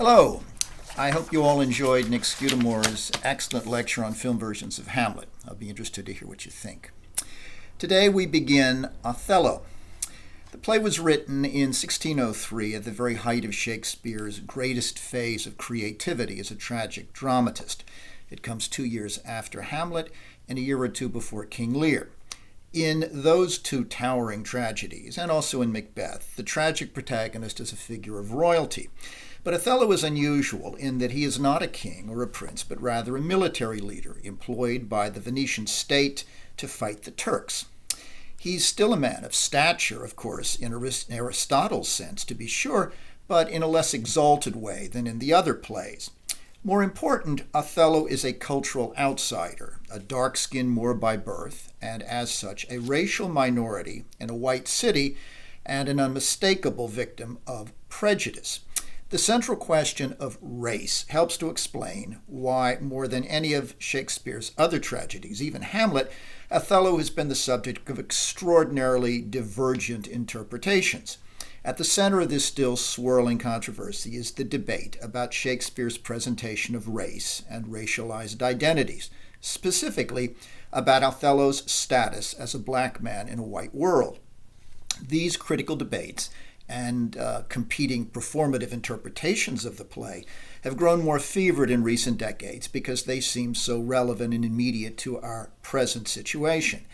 Hello. I hope you all enjoyed Nick Scudamore's excellent lecture on film versions of Hamlet. I'll be interested to hear what you think. Today we begin Othello. The play was written in 1603 at the very height of Shakespeare's greatest phase of creativity as a tragic dramatist. It comes 2 years after Hamlet and a year or two before King Lear. In those two towering tragedies, and also in Macbeth, the tragic protagonist is a figure of royalty. But Othello is unusual in that he is not a king or a prince, but rather a military leader employed by the Venetian state to fight the Turks. He's still a man of stature, of course, in Aristotle's sense, to be sure, but in a less exalted way than in the other plays. More important, Othello is a cultural outsider, a dark-skinned Moor by birth, and as such, a racial minority in a white city and an unmistakable victim of prejudice. The central question of race helps to explain why, more than any of Shakespeare's other tragedies, even Hamlet, Othello has been the subject of extraordinarily divergent interpretations. At the center of this still swirling controversy is the debate about Shakespeare's presentation of race and racialized identities, specifically about Othello's status as a black man in a white world. These critical debates and competing performative interpretations of the play have grown more fevered in recent decades because they seem so relevant and immediate to our present situation.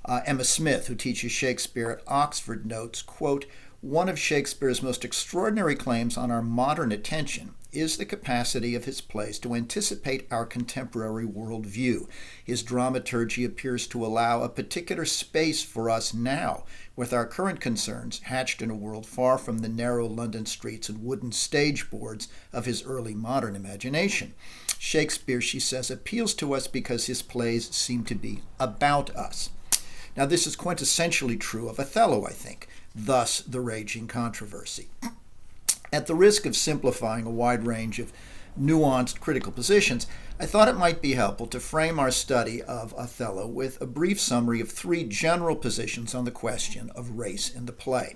Emma Smith, who teaches Shakespeare at Oxford, notes, quote, "One of Shakespeare's most extraordinary claims on our modern attention is the capacity of his plays to anticipate our contemporary worldview. His dramaturgy appears to allow a particular space for us now, with our current concerns hatched in a world far from the narrow London streets and wooden stage boards of his early modern imagination. Shakespeare," she says, "appeals to us because his plays seem to be about us." Now, this is quintessentially true of Othello, I think, thus the raging controversy. At the risk of simplifying a wide range of nuanced critical positions, I thought it might be helpful to frame our study of Othello with a brief summary of three general positions on the question of race in the play.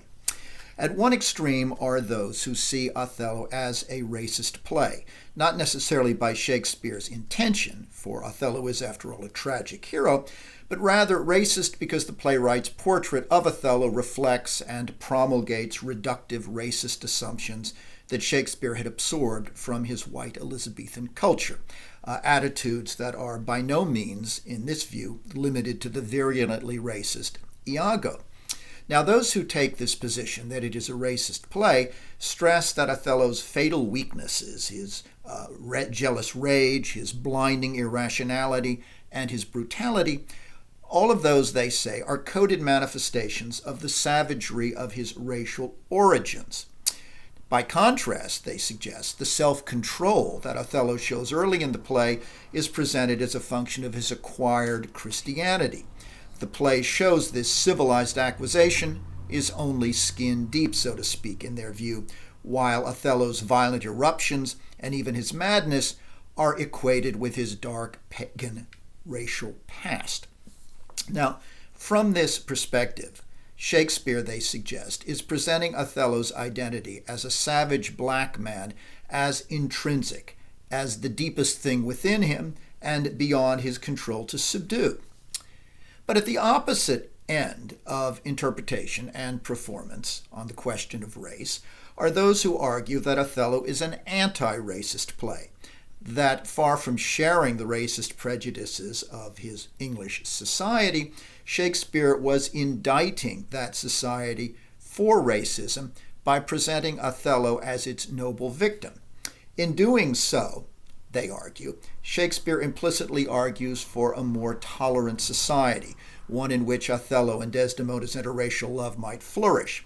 At one extreme are those who see Othello as a racist play, not necessarily by Shakespeare's intention, for Othello is, after all, a tragic hero, but rather racist because the playwright's portrait of Othello reflects and promulgates reductive racist assumptions that Shakespeare had absorbed from his white Elizabethan culture, attitudes that are by no means, in this view, limited to the virulently racist Iago. Now, those who take this position, that it is a racist play, stress that Othello's fatal weaknesses, his jealous rage, his blinding irrationality, and his brutality, all of those, they say, are coded manifestations of the savagery of his racial origins. By contrast, they suggest, the self-control that Othello shows early in the play is presented as a function of his acquired Christianity. The play shows this civilized acquisition is only skin deep, so to speak, in their view, while Othello's violent eruptions and even his madness are equated with his dark pagan racial past. Now, from this perspective, Shakespeare, they suggest, is presenting Othello's identity as a savage black man as intrinsic, as the deepest thing within him and beyond his control to subdue. But at the opposite end of interpretation and performance on the question of race are those who argue that Othello is an anti-racist play, that far from sharing the racist prejudices of his English society, Shakespeare was indicting that society for racism by presenting Othello as its noble victim. In doing so, they argue, Shakespeare implicitly argues for a more tolerant society, one in which Othello and Desdemona's interracial love might flourish.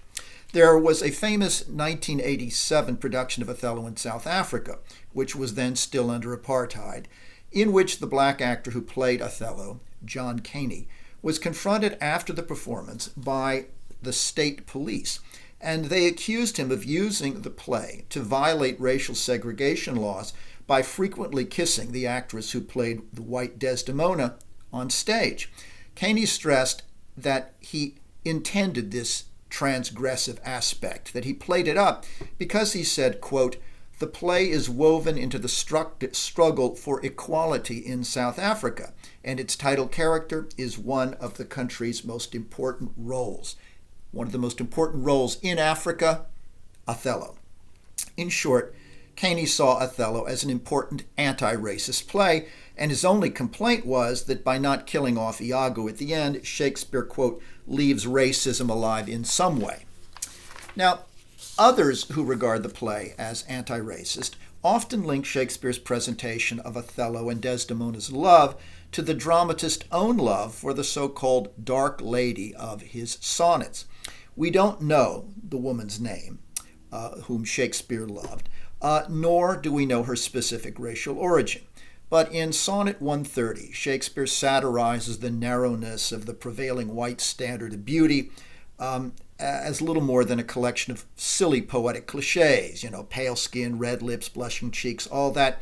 There was a famous 1987 production of Othello in South Africa, which was then still under apartheid, in which the black actor who played Othello, John Caney, was confronted after the performance by the state police, and they accused him of using the play to violate racial segregation laws by frequently kissing the actress who played the white Desdemona on stage. Caney stressed that he intended this transgressive aspect, that he played it up because he said, quote, the play is woven into the struggle for equality in South Africa, and its title character is one of the country's most important roles. One of the most important roles in Africa, Othello. In short, Caney saw Othello as an important anti-racist play, and his only complaint was that by not killing off Iago at the end, Shakespeare, quote, leaves racism alive in some way. Now, others who regard the play as anti-racist often link Shakespeare's presentation of Othello and Desdemona's love to the dramatist's own love for the so-called dark lady of his sonnets. We don't know the woman's name, whom Shakespeare loved, nor do we know her specific racial origin. But in Sonnet 130, Shakespeare satirizes the narrowness of the prevailing white standard of beauty as little more than a collection of silly poetic cliches, pale skin, red lips, blushing cheeks, all that.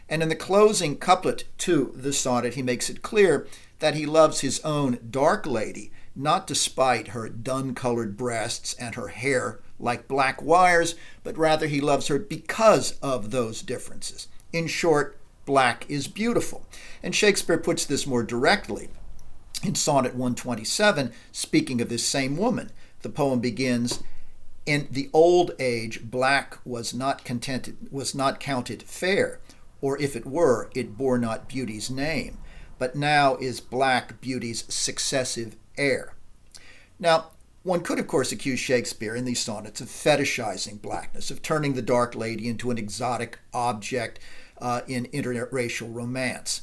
And in the closing couplet to the sonnet, he makes it clear that he loves his own dark lady, not despite her dun-colored breasts and her hair like black wires, but rather he loves her because of those differences. In short, black is beautiful. And Shakespeare puts this more directly in Sonnet 127, speaking of this same woman. The poem begins, "In the old age, black was not counted fair, or if it were, it bore not beauty's name. But now is black beauty's successive heir." Now, one could, of course, accuse Shakespeare in these sonnets of fetishizing blackness, of turning the dark lady into an exotic object in interracial romance.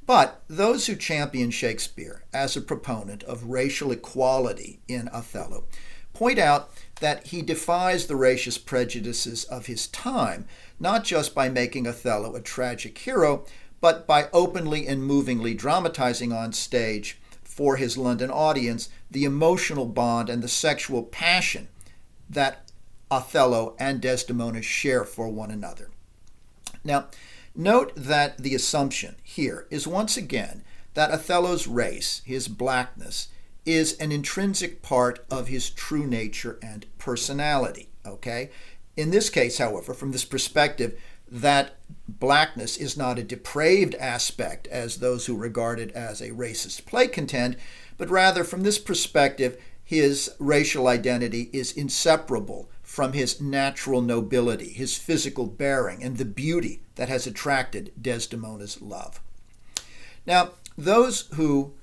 But those who champion Shakespeare as a proponent of racial equality in Othello point out that he defies the racist prejudices of his time, not just by making Othello a tragic hero, but by openly and movingly dramatizing on stage for his London audience the emotional bond and the sexual passion that Othello and Desdemona share for one another. Now, note that the assumption here is once again that Othello's race, his blackness, is an intrinsic part of his true nature and personality, okay? In this case, however, from this perspective, that blackness is not a depraved aspect, as those who regard it as a racist play contend, but rather, from this perspective, his racial identity is inseparable from his natural nobility, his physical bearing, and the beauty that has attracted Desdemona's love. Now, those who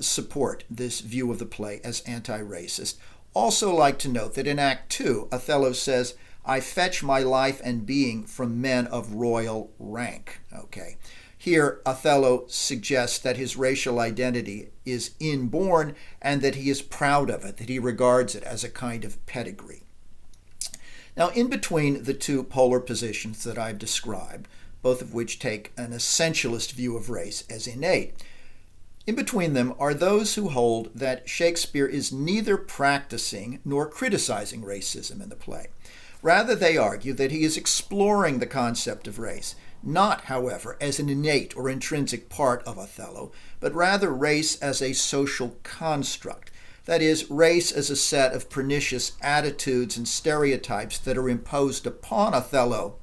support this view of the play as anti-racist also like to note that in Act 2, Othello says, "I fetch my life and being from men of royal rank." Okay. Here, Othello suggests that his racial identity is inborn and that he is proud of it, that he regards it as a kind of pedigree. Now, in between the two polar positions that I've described, both of which take an essentialist view of race as innate, in between them are those who hold that Shakespeare is neither practicing nor criticizing racism in the play. Rather, they argue that he is exploring the concept of race, not, however, as an innate or intrinsic part of Othello, but rather race as a social construct. That is, race as a set of pernicious attitudes and stereotypes that are imposed upon Othello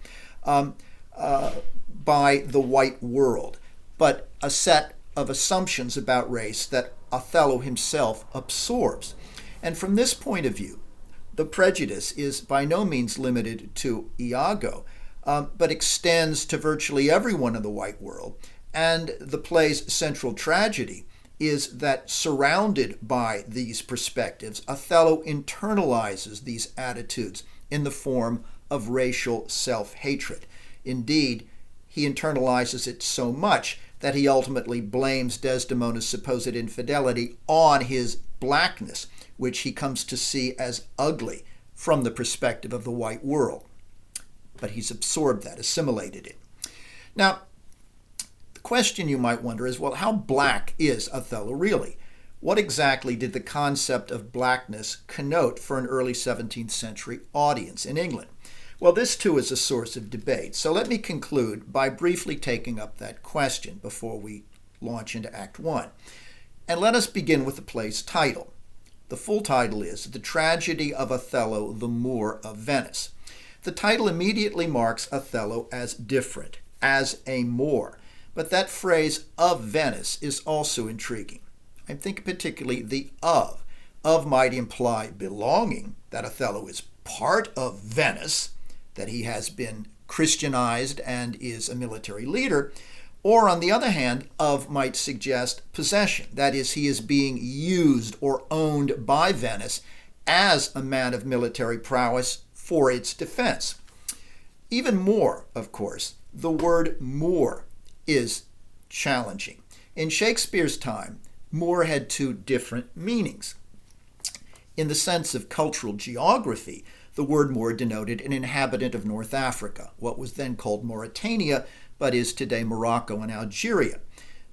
by the white world, but a set of assumptions about race that Othello himself absorbs. And from this point of view, the prejudice is by no means limited to Iago, but extends to virtually everyone in the white world. And the play's central tragedy is that surrounded by these perspectives, Othello internalizes these attitudes in the form of racial self-hatred. Indeed, he internalizes it so much that he ultimately blames Desdemona's supposed infidelity on his blackness, which he comes to see as ugly from the perspective of the white world. But he's absorbed that, assimilated it. Now, the question you might wonder is, well, how black is Othello really? What exactly did the concept of blackness connote for an early 17th century audience in England? Well, this too is a source of debate, so let me conclude by briefly taking up that question before we launch into Act 1. And let us begin with the play's title. The full title is The Tragedy of Othello, the Moor of Venice. The title immediately marks Othello as different, as a Moor. But that phrase, of Venice, is also intriguing. I think particularly the of. Of might imply belonging, that Othello is part of Venice, that he has been Christianized and is a military leader. Or on the other hand, of might suggest possession, that is, he is being used or owned by Venice as a man of military prowess for its defense. Even more, of course, the word Moor is challenging. In Shakespeare's time, Moor had two different meanings. In the sense of cultural geography, the word Moor denoted an inhabitant of North Africa, what was then called Mauritania, but is today Morocco and Algeria.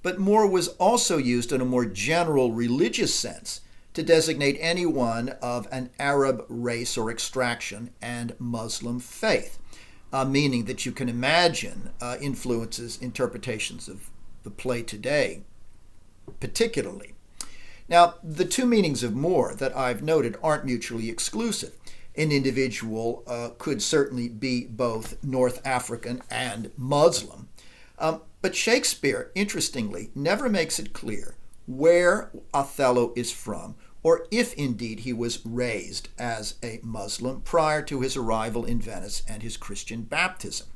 But Moor was also used in a more general religious sense to designate anyone of an Arab race or extraction and Muslim faith, meaning that you can imagine influences, interpretations of the play today, particularly. Now, the two meanings of Moor that I've noted aren't mutually exclusive. An individual could certainly be both North African and Muslim. But Shakespeare, interestingly, never makes it clear where Othello is from, or if indeed he was raised as a Muslim prior to his arrival in Venice and his Christian baptism.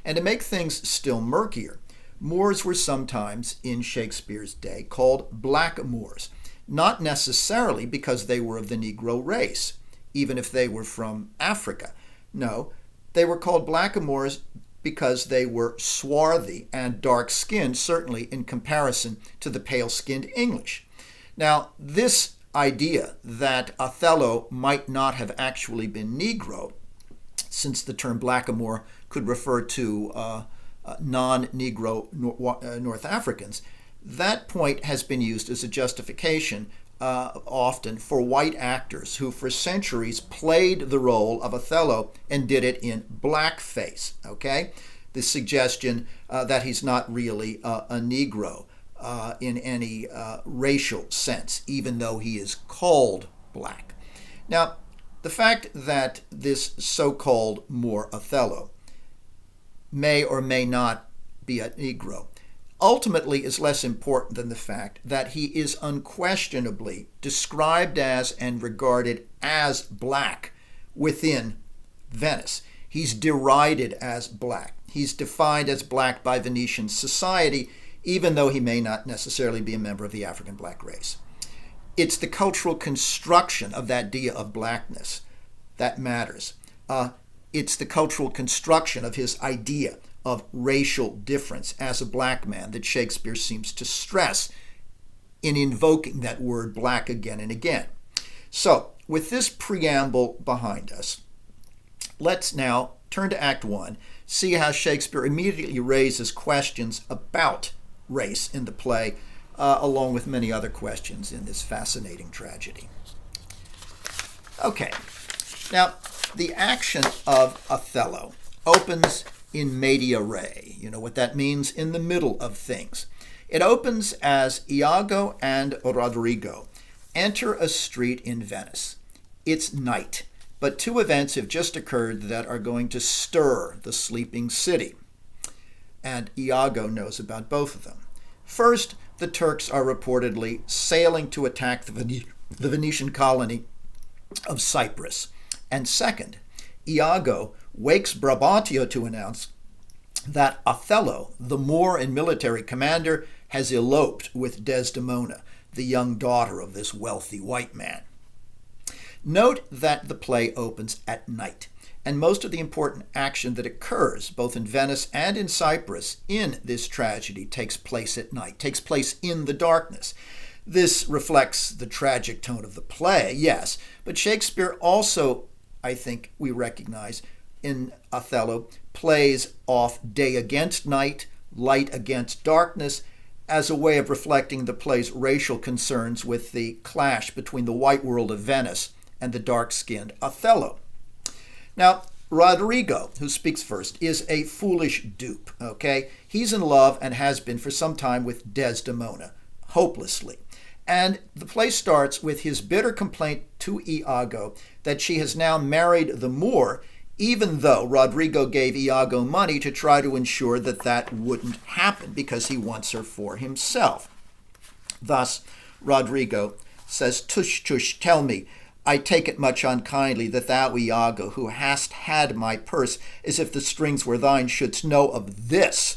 And to make things still murkier, Moors were sometimes, in Shakespeare's day, called blackamoors, not necessarily because they were of the Negro race, even if they were from Africa. No, they were called blackamoors because they were swarthy and dark-skinned, certainly in comparison to the pale-skinned English. Now, this idea that Othello might not have actually been Negro, since the term blackamoor could refer to non-Negro North Africans, that point has been used as a justification often for white actors who for centuries played the role of Othello and did it in blackface, okay? The suggestion that he's not really a Negro in any racial sense, even though he is called black. Now, the fact that this so-called Moor Othello may or may not be a Negro ultimately is less important than the fact that he is unquestionably described as and regarded as black within Venice. He's derided as black. He's defined as black by Venetian society, even though he may not necessarily be a member of the African black race. It's the cultural construction of that idea of blackness that matters. It's the cultural construction of his idea of racial difference as a black man that Shakespeare seems to stress in invoking that word black again and again. So, with this preamble behind us, let's now turn to Act 1, see how Shakespeare immediately raises questions about race in the play, along with many other questions in this fascinating tragedy. Okay, now the action of Othello opens in media res. You know what that means? In the middle of things. It opens as Iago and Roderigo enter a street in Venice. It's night, but two events have just occurred that are going to stir the sleeping city. And Iago knows about both of them. First, the Turks are reportedly sailing to attack the Venetian colony of Cyprus. And second, Iago wakes Brabantio to announce that Othello, the Moor and military commander, has eloped with Desdemona, the young daughter of this wealthy white man. Note that the play opens at night, and most of the important action that occurs, both in Venice and in Cyprus, in this tragedy takes place at night, takes place in the darkness. This reflects the tragic tone of the play, yes, but Shakespeare also, I think we recognize, in Othello, plays off day against night, light against darkness, as a way of reflecting the play's racial concerns with the clash between the white world of Venice and the dark-skinned Othello. Now, Roderigo, who speaks first, is a foolish dupe, okay? He's in love and has been for some time with Desdemona, hopelessly. And the play starts with his bitter complaint to Iago that she has now married the Moor, even though Rodrigo gave Iago money to try to ensure that that wouldn't happen because he wants her for himself. Thus, Rodrigo says, "Tush, tush, tell me, I take it much unkindly that thou, Iago, who hast had my purse, as if the strings were thine, shouldst know of this."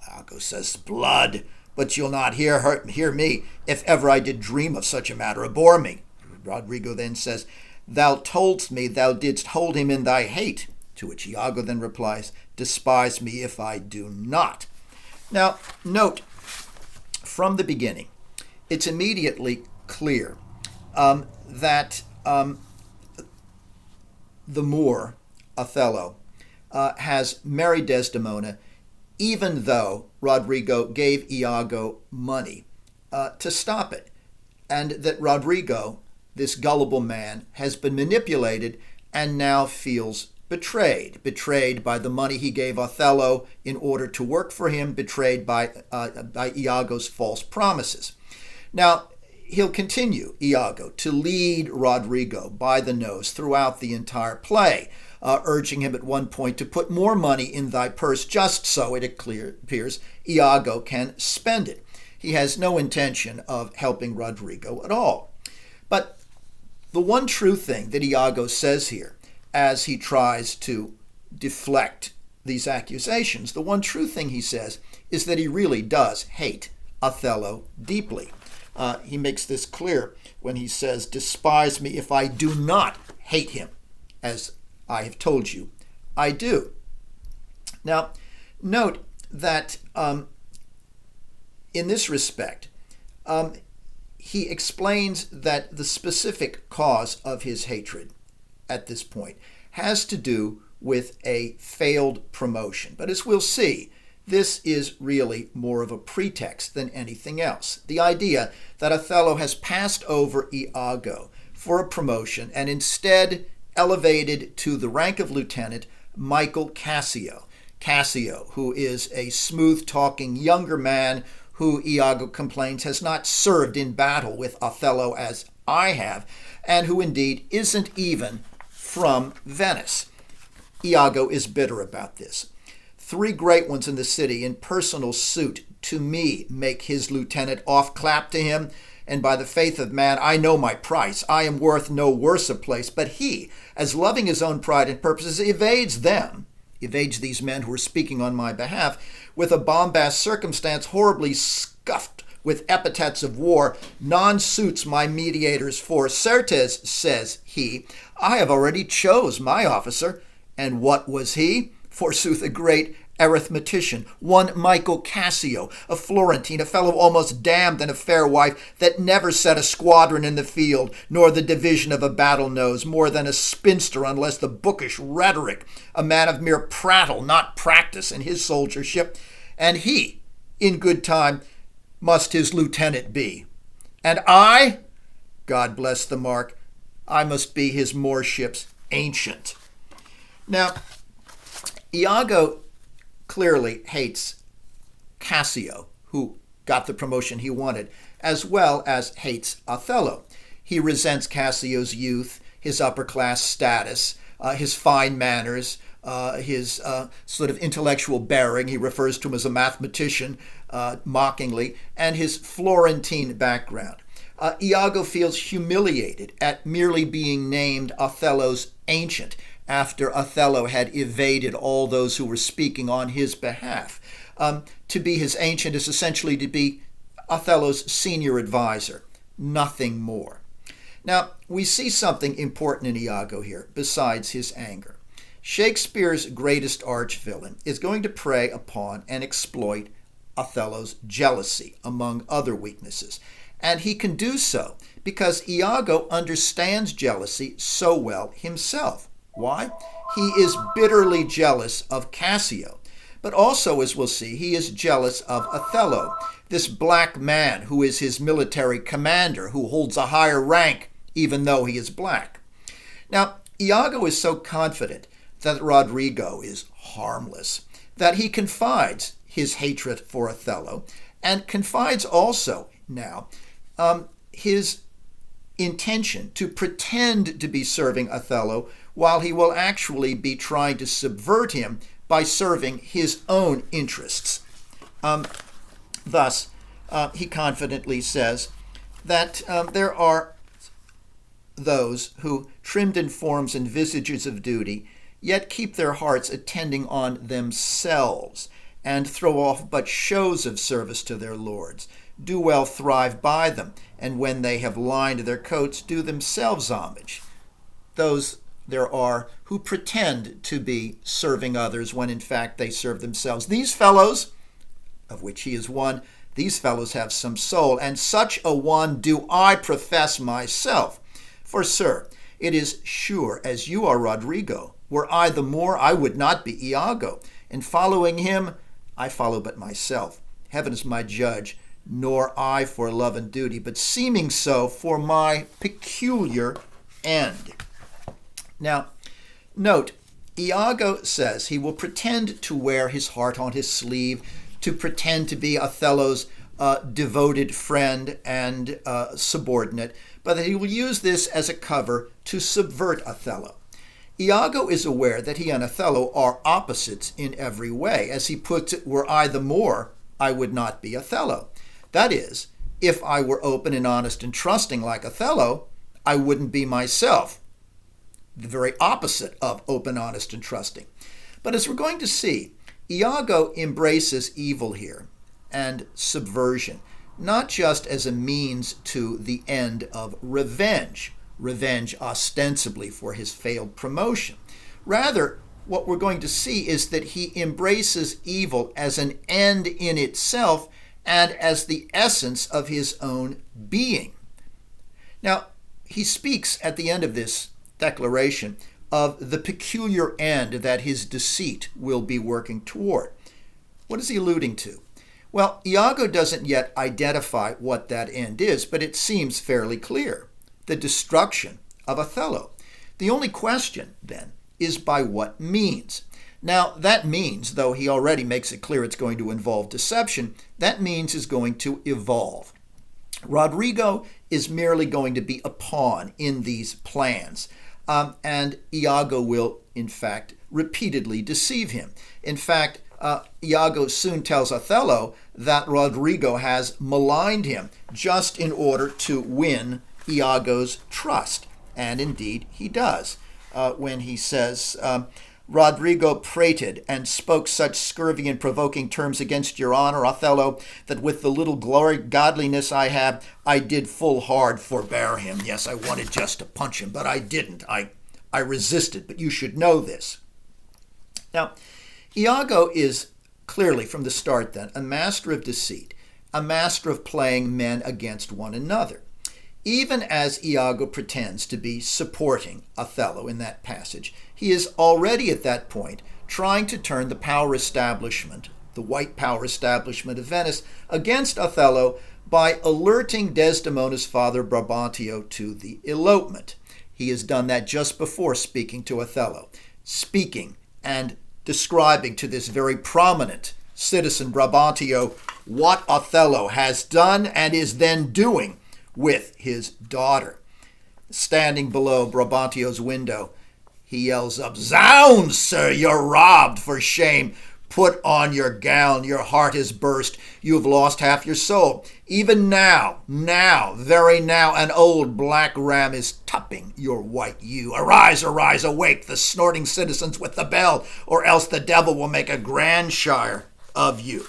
Iago says, "Blood, but you'll not hear me, if ever I did dream of such a matter abhor me." Rodrigo then says, "Thou toldst me thou didst hold him in thy hate," to which Iago then replies, "Despise me if I do not." Now, note, from the beginning, it's immediately clear that the Moor, Othello, has married Desdemona, even though Rodrigo gave Iago money to stop it, and that Rodrigo, this gullible man, has been manipulated and now feels betrayed by the money he gave Othello in order to work for him, betrayed by Iago's false promises. Now, he'll continue, Iago, to lead Rodrigo by the nose throughout the entire play, urging him at one point to put more money in thy purse just so, it appears, Iago can spend it. He has no intention of helping Rodrigo at all. But the one true thing that Iago says here, as he tries to deflect these accusations, the one true thing he says is that he really does hate Othello deeply. He makes this clear when he says, "Despise me if I do not hate him, as I have told you I do." Now, note that in this respect, he explains that the specific cause of his hatred at this point has to do with a failed promotion. But as we'll see, this is really more of a pretext than anything else. The idea that Othello has passed over Iago for a promotion and instead elevated to the rank of lieutenant Michael Cassio. Cassio, who is a smooth-talking younger man who Iago complains has not served in battle with Othello as I have, and who indeed isn't even from Venice. Iago is bitter about this. "Three great ones in the city in personal suit to me make his lieutenant off-clap to him, and by the faith of man I know my price. I am worth no worse a place, but he, as loving his own pride and purposes, evades these men who are speaking on my behalf, with a bombast circumstance horribly scuffed with epithets of war, non-suits my mediators for. Certes, says he, I have already chose my officer. And what was he? Forsooth, a great arithmetician, one Michael Cassio, a Florentine, a fellow almost damned and a fair wife, that never set a squadron in the field, nor the division of a battle knows, more than a spinster, unless the bookish rhetoric, a man of mere prattle, not practice, in his soldiership. And he, in good time, must his lieutenant be. And I, God bless the mark, I must be his moorship's ancient." Now, Iago clearly hates Cassio, who got the promotion he wanted, as well as hates Othello. He resents Cassio's youth, his upper-class status, his fine manners, his sort of intellectual bearing. He refers to him as a mathematician, mockingly, and his Florentine background. Iago feels humiliated at merely being named Othello's ancient, after Othello had evaded all those who were speaking on his behalf. To be his ancient is essentially to be Othello's senior advisor, nothing more. Now, we see something important in Iago here, besides his anger. Shakespeare's greatest arch-villain is going to prey upon and exploit Othello's jealousy, among other weaknesses. And he can do so because Iago understands jealousy so well himself. Why? He is bitterly jealous of Cassio. But also, as we'll see, he is jealous of Othello, this black man who is his military commander, who holds a higher rank even though he is black. Now, Iago is so confident that Rodrigo is harmless that he confides his hatred for Othello and confides also now his intention to pretend to be serving Othello while he will actually be trying to subvert him by serving his own interests. Thus, he confidently says that there are those who, trimmed in forms and visages of duty, yet keep their hearts attending on themselves, and throw off but shows of service to their lords, do well thrive by them, and when they have lined their coats, do themselves homage. Those there are who pretend to be serving others when in fact they serve themselves. These fellows, of which he is one, these fellows have some soul, and such a one do I profess myself. For, sir, it is sure as you are Rodrigo, were I the Moor, I would not be Iago. In following him, I follow but myself. Heaven is my judge, nor I for love and duty, but seeming so for my peculiar end. Now, note, Iago says he will pretend to wear his heart on his sleeve, to pretend to be Othello's devoted friend and subordinate, but that he will use this as a cover to subvert Othello. Iago is aware that he and Othello are opposites in every way. As he puts it, were I the Moor, I would not be Othello. That is, if I were open and honest and trusting like Othello, I wouldn't be myself. The very opposite of open, honest, and trusting. But as we're going to see, Iago embraces evil here and subversion, not just as a means to the end of revenge ostensibly for his failed promotion. Rather, what we're going to see is that he embraces evil as an end in itself and as the essence of his own being. Now, he speaks at the end of this declaration of the peculiar end that his deceit will be working toward. What is he alluding to? Well, Iago doesn't yet identify what that end is, but it seems fairly clear. The destruction of Othello. The only question, then, is by what means? Now, that means, though he already makes it clear it's going to involve deception, that means is going to evolve. Rodrigo is merely going to be a pawn in these plans, and Iago will, in fact, repeatedly deceive him. In fact, Iago soon tells Othello that Rodrigo has maligned him just in order to win Iago's trust. And indeed, he does. When he says, Rodrigo prated and spoke such scurvy and provoking terms against your honor, Othello, that with the little glory godliness I have, I did full hard forbear him. Yes, I wanted just to punch him, but I didn't. I resisted, but you should know this. Now, Iago is clearly from the start then a master of deceit, a master of playing men against one another. Even as Iago pretends to be supporting Othello in that passage, he is already at that point trying to turn the power establishment, the white power establishment of Venice, against Othello by alerting Desdemona's father Brabantio to the elopement. He has done that just before speaking to Othello, speaking and describing to this very prominent citizen Brabantio what Othello has done and is then doing with his daughter. Standing below Brabantio's window, he yells up, "Zounds, sir, you're robbed, for shame. Put on your gown, your heart is burst, you have lost half your soul. Even now, very now, an old black ram is tupping your white ewe. Arise, arise, awake the snorting citizens with the bell, or else the devil will make a grandsire of you."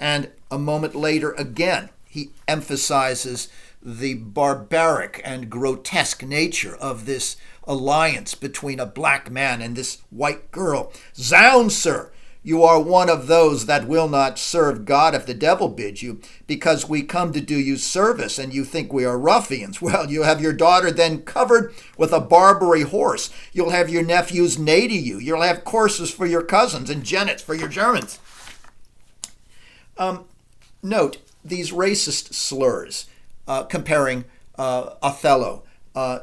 And a moment later again, he emphasizes the barbaric and grotesque nature of this alliance between a black man and this white girl. "Zounds, sir, you are one of those that will not serve God if the devil bids you, because we come to do you service, and you think we are ruffians. Well, you have your daughter then covered with a Barbary horse. You'll have your nephews neigh to you. You'll have courses for your cousins and jennets for your Germans." Note these racist slurs, comparing Othello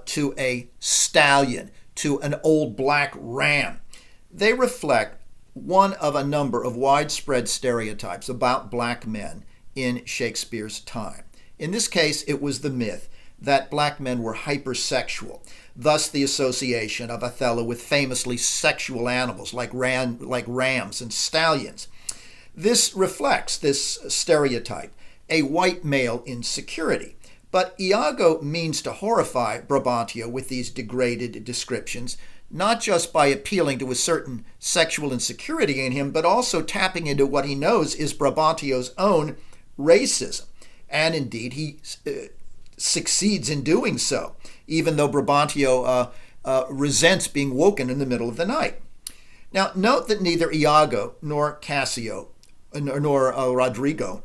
to a stallion, to an old black ram. They reflect one of a number of widespread stereotypes about black men in Shakespeare's time. In this case, it was the myth that black men were hypersexual. Thus, the association of Othello with famously sexual animals like rams and stallions. This reflects this stereotype, a white male insecurity. But Iago means to horrify Brabantio with these degraded descriptions, not just by appealing to a certain sexual insecurity in him, but also tapping into what he knows is Brabantio's own racism. And indeed, he succeeds in doing so, even though Brabantio resents being woken in the middle of the night. Now, note that neither Iago nor Rodrigo,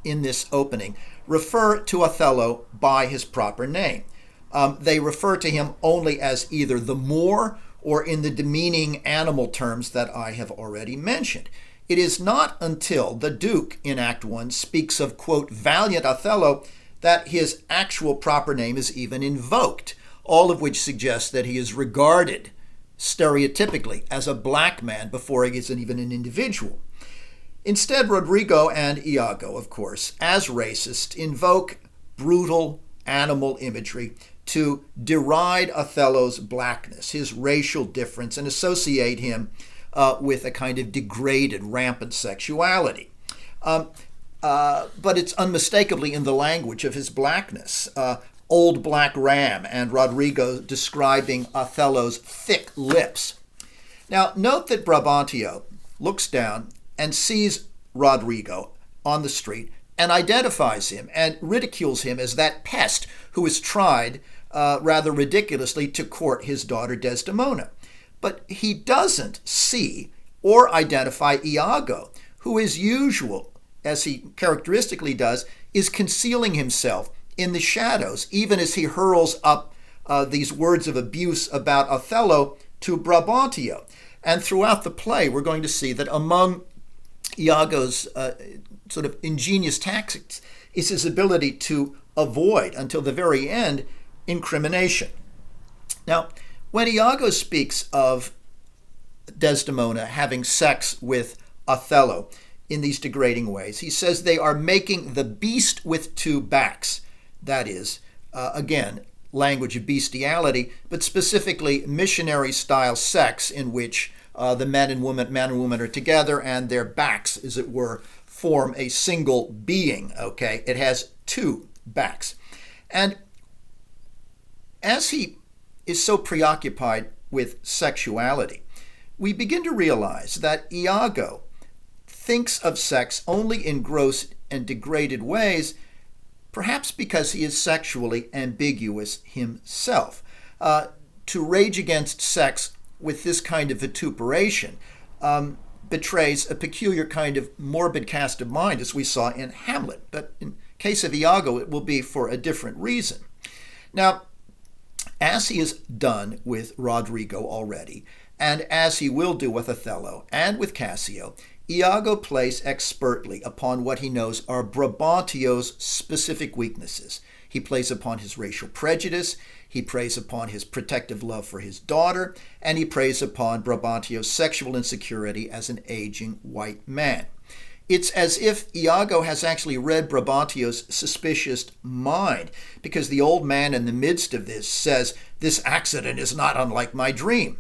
in this opening, refer to Othello by his proper name. They refer to him only as either the Moor or in the demeaning animal terms that I have already mentioned. It is not until the Duke in Act 1 speaks of, quote, valiant Othello, that his actual proper name is even invoked, all of which suggests that he is regarded stereotypically as a black man before he is even an individual. Instead, Rodrigo and Iago, of course, as racist, invoke brutal animal imagery to deride Othello's blackness, his racial difference, and associate him with a kind of degraded, rampant sexuality. But it's unmistakably in the language of his blackness. Old black ram, and Rodrigo describing Othello's thick lips. Now, note that Brabantio looks down and sees Rodrigo on the street and identifies him and ridicules him as that pest who has tried, rather ridiculously, to court his daughter Desdemona. But he doesn't see or identify Iago, who, as usual, as he characteristically does, is concealing himself in the shadows, even as he hurls up these words of abuse about Othello to Brabantio. And throughout the play, we're going to see that among Iago's sort of ingenious tactics is his ability to avoid, until the very end, incrimination. Now, when Iago speaks of Desdemona having sex with Othello in these degrading ways, he says they are making the beast with two backs. That is, again, language of bestiality, but specifically missionary-style sex in which the man and woman are together and their backs, as it were, form a single being, okay? It has two backs. And as he is so preoccupied with sexuality, we begin to realize that Iago thinks of sex only in gross and degraded ways, perhaps because he is sexually ambiguous himself. To rage against sex with this kind of vituperation betrays a peculiar kind of morbid cast of mind, as we saw in Hamlet. But in case of Iago, it will be for a different reason. Now, as he has done with Rodrigo already, and as he will do with Othello and with Cassio, Iago plays expertly upon what he knows are Brabantio's specific weaknesses. He plays upon his racial prejudice, he plays upon his protective love for his daughter, and he plays upon Brabantio's sexual insecurity as an aging white man. It's as if Iago has actually read Brabantio's suspicious mind, because the old man in the midst of this says, "This accident is not unlike my dream."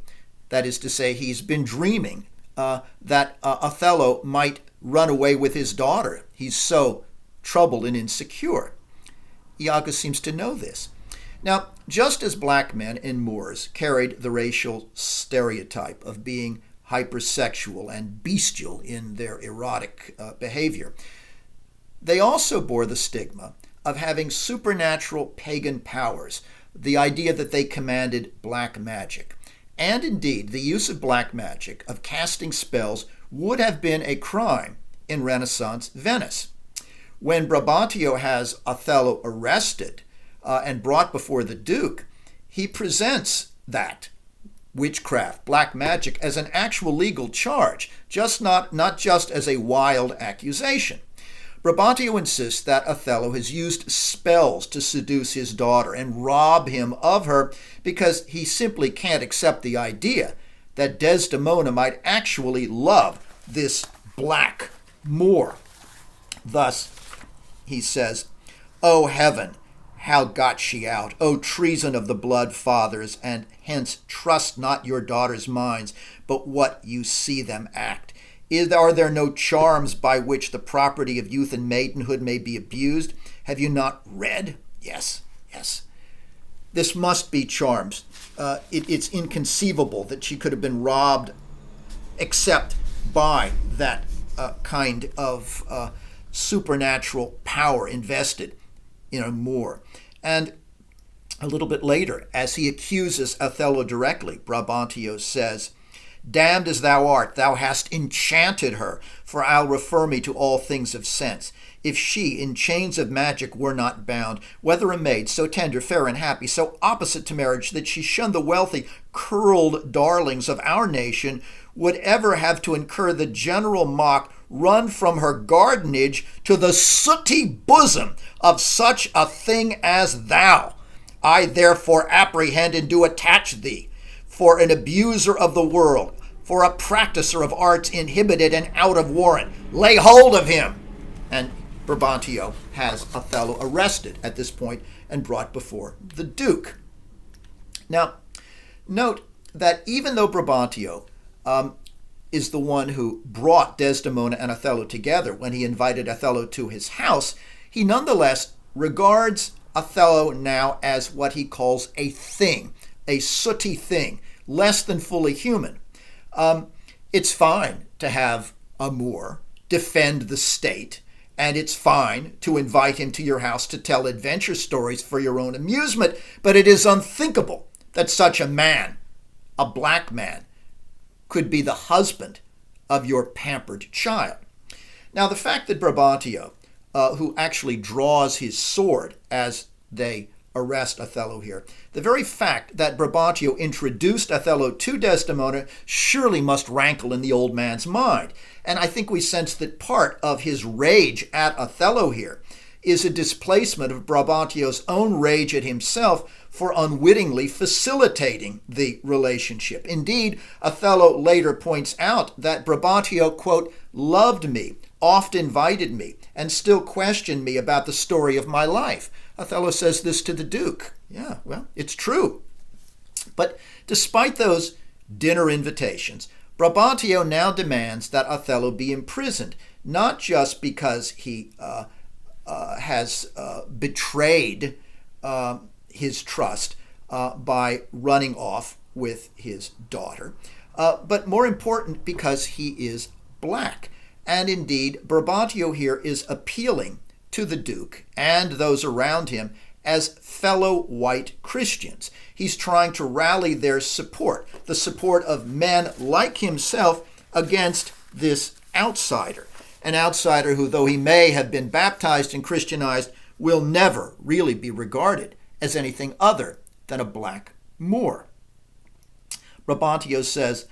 That is to say, he's been dreaming that Othello might run away with his daughter. He's so troubled and insecure. Iago seems to know this. Now, just as black men and Moors carried the racial stereotype of being hypersexual and bestial in their erotic behavior, they also bore the stigma of having supernatural pagan powers, the idea that they commanded black magic. And indeed, the use of black magic, of casting spells, would have been a crime in Renaissance Venice. When Brabantio has Othello arrested and brought before the Duke, he presents that witchcraft, black magic, as an actual legal charge, not just as a wild accusation. Brabantio insists that Othello has used spells to seduce his daughter and rob him of her because he simply can't accept the idea that Desdemona might actually love this black Moor. Thus, he says, "O heaven, how got she out? O treason of the blood fathers, and hence trust not your daughters' minds, but what you see them act. Are there no charms by which the property of youth and maidenhood may be abused? Have you not read? Yes, yes. This must be charms. It's inconceivable that she could have been robbed except by that kind of supernatural power invested in a Moor. And a little bit later, as he accuses Othello directly, Brabantio says, "Damned as thou art, thou hast enchanted her, for I'll refer me to all things of sense. If she in chains of magic were not bound, whether a maid so tender, fair, and happy, so opposite to marriage that she shunned the wealthy, curled darlings of our nation, would ever have to incur the general mock, run from her gardenage to the sooty bosom of such a thing as thou. I therefore apprehend and do attach thee, for an abuser of the world, for a practicer of arts inhibited and out of warrant. Lay hold of him." And Brabantio has Othello arrested at this point and brought before the Duke. Now, note that even though Brabantio is the one who brought Desdemona and Othello together when he invited Othello to his house, he nonetheless regards Othello now as what he calls a thing, a sooty thing, less than fully human. It's fine to have a Moor defend the state, and it's fine to invite him to your house to tell adventure stories for your own amusement, but it is unthinkable that such a man, a black man, could be the husband of your pampered child. Now, the fact that Brabantio, who actually draws his sword as they arrest Othello here, the very fact that Brabantio introduced Othello to Desdemona surely must rankle in the old man's mind. And I think we sense that part of his rage at Othello here is a displacement of Brabantio's own rage at himself for unwittingly facilitating the relationship. Indeed, Othello later points out that Brabantio, quote, "loved me, oft invited me, and still questioned me about the story of my life." Othello says this to the Duke. Yeah, well, it's true. But despite those dinner invitations, Brabantio now demands that Othello be imprisoned, not just because he has betrayed his trust by running off with his daughter, but more important, because he is black. And indeed, Brabantio here is appealing to the Duke and those around him as fellow white Christians. He's trying to rally their support, the support of men like himself, against this outsider. An outsider who, though he may have been baptized and Christianized, will never really be regarded as anything other than a black Moor. Brabantio says,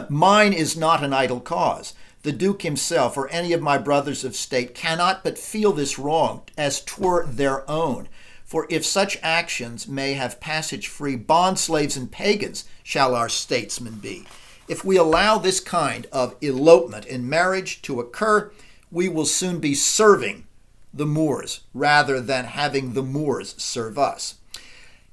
"Mine is not an idle cause. The Duke himself or any of my brothers of state cannot but feel this wrong as 'twere their own. For if such actions may have passage free, bond slaves and pagans shall our statesmen be. If we allow this kind of elopement in marriage to occur, we will soon be serving the Moors rather than having the Moors serve us."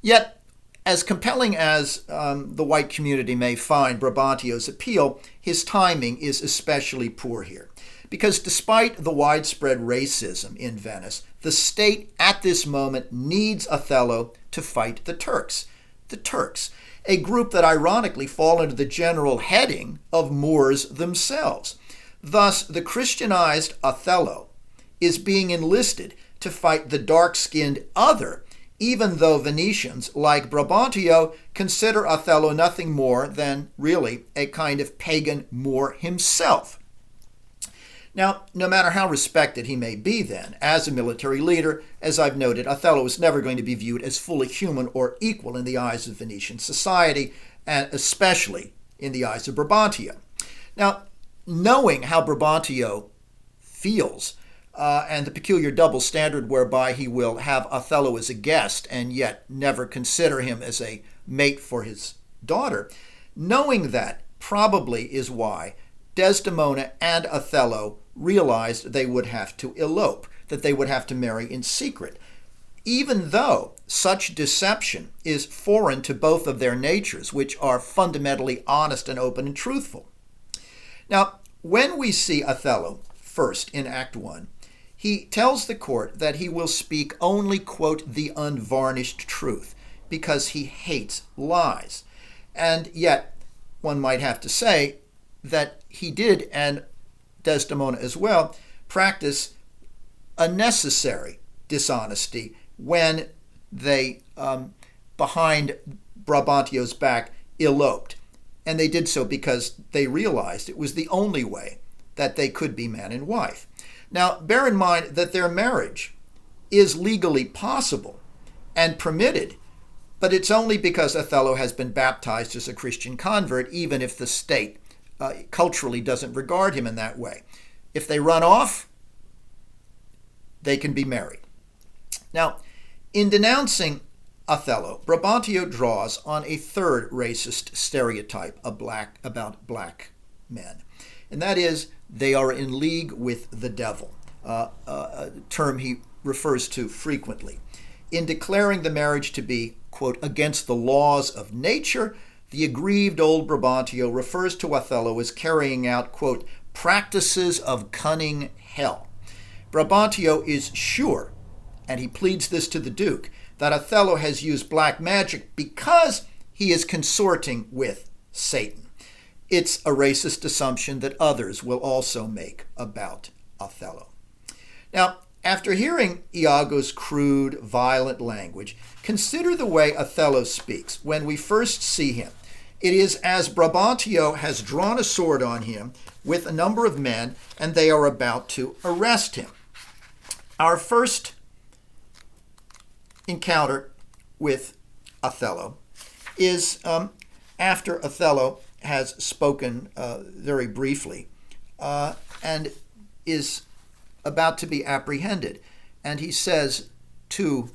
Yet, as compelling as the white community may find Brabantio's appeal, his timing is especially poor here. Because despite the widespread racism in Venice, the state at this moment needs Othello to fight the Turks. The Turks, a group that ironically fall under the general heading of Moors themselves. Thus, the Christianized Othello is being enlisted to fight the dark-skinned other, even though Venetians, like Brabantio, consider Othello nothing more than really a kind of pagan Moor himself. Now, no matter how respected he may be then as a military leader, as I've noted, Othello is never going to be viewed as fully human or equal in the eyes of Venetian society, and especially in the eyes of Brabantio. Now, knowing how Brabantio feels, and the peculiar double standard whereby he will have Othello as a guest and yet never consider him as a mate for his daughter, knowing that probably is why Desdemona and Othello realized they would have to elope, that they would have to marry in secret. even though such deception is foreign to both of their natures, which are fundamentally honest and open and truthful. Now, when we see Othello first in Act 1, he tells the court that he will speak only, quote, the unvarnished truth, because he hates lies. And yet, one might have to say that he did, and Desdemona as well, practice a necessary dishonesty when they, behind Brabantio's back, eloped. And they did so because they realized it was the only way that they could be man and wife. Now, bear in mind that their marriage is legally possible and permitted, but it's only because Othello has been baptized as a Christian convert, even if the state culturally doesn't regard him in that way. If they run off, they can be married. Now, in denouncing Othello, Brabantio draws on a third racist stereotype about black men, and that is they are in league with the devil, a term he refers to frequently. In declaring the marriage to be, quote, against the laws of nature, the aggrieved old Brabantio refers to Othello as carrying out, quote, practices of cunning hell. Brabantio is sure, and he pleads this to the Duke, that Othello has used black magic because he is consorting with Satan. It's a racist assumption that others will also make about Othello. Now, after hearing Iago's crude, violent language, consider the way Othello speaks when we first see him. It is as Brabantio has drawn a sword on him with a number of men, and they are about to arrest him. Our first encounter with Othello is after Othello has spoken very briefly and is about to be apprehended. And he says to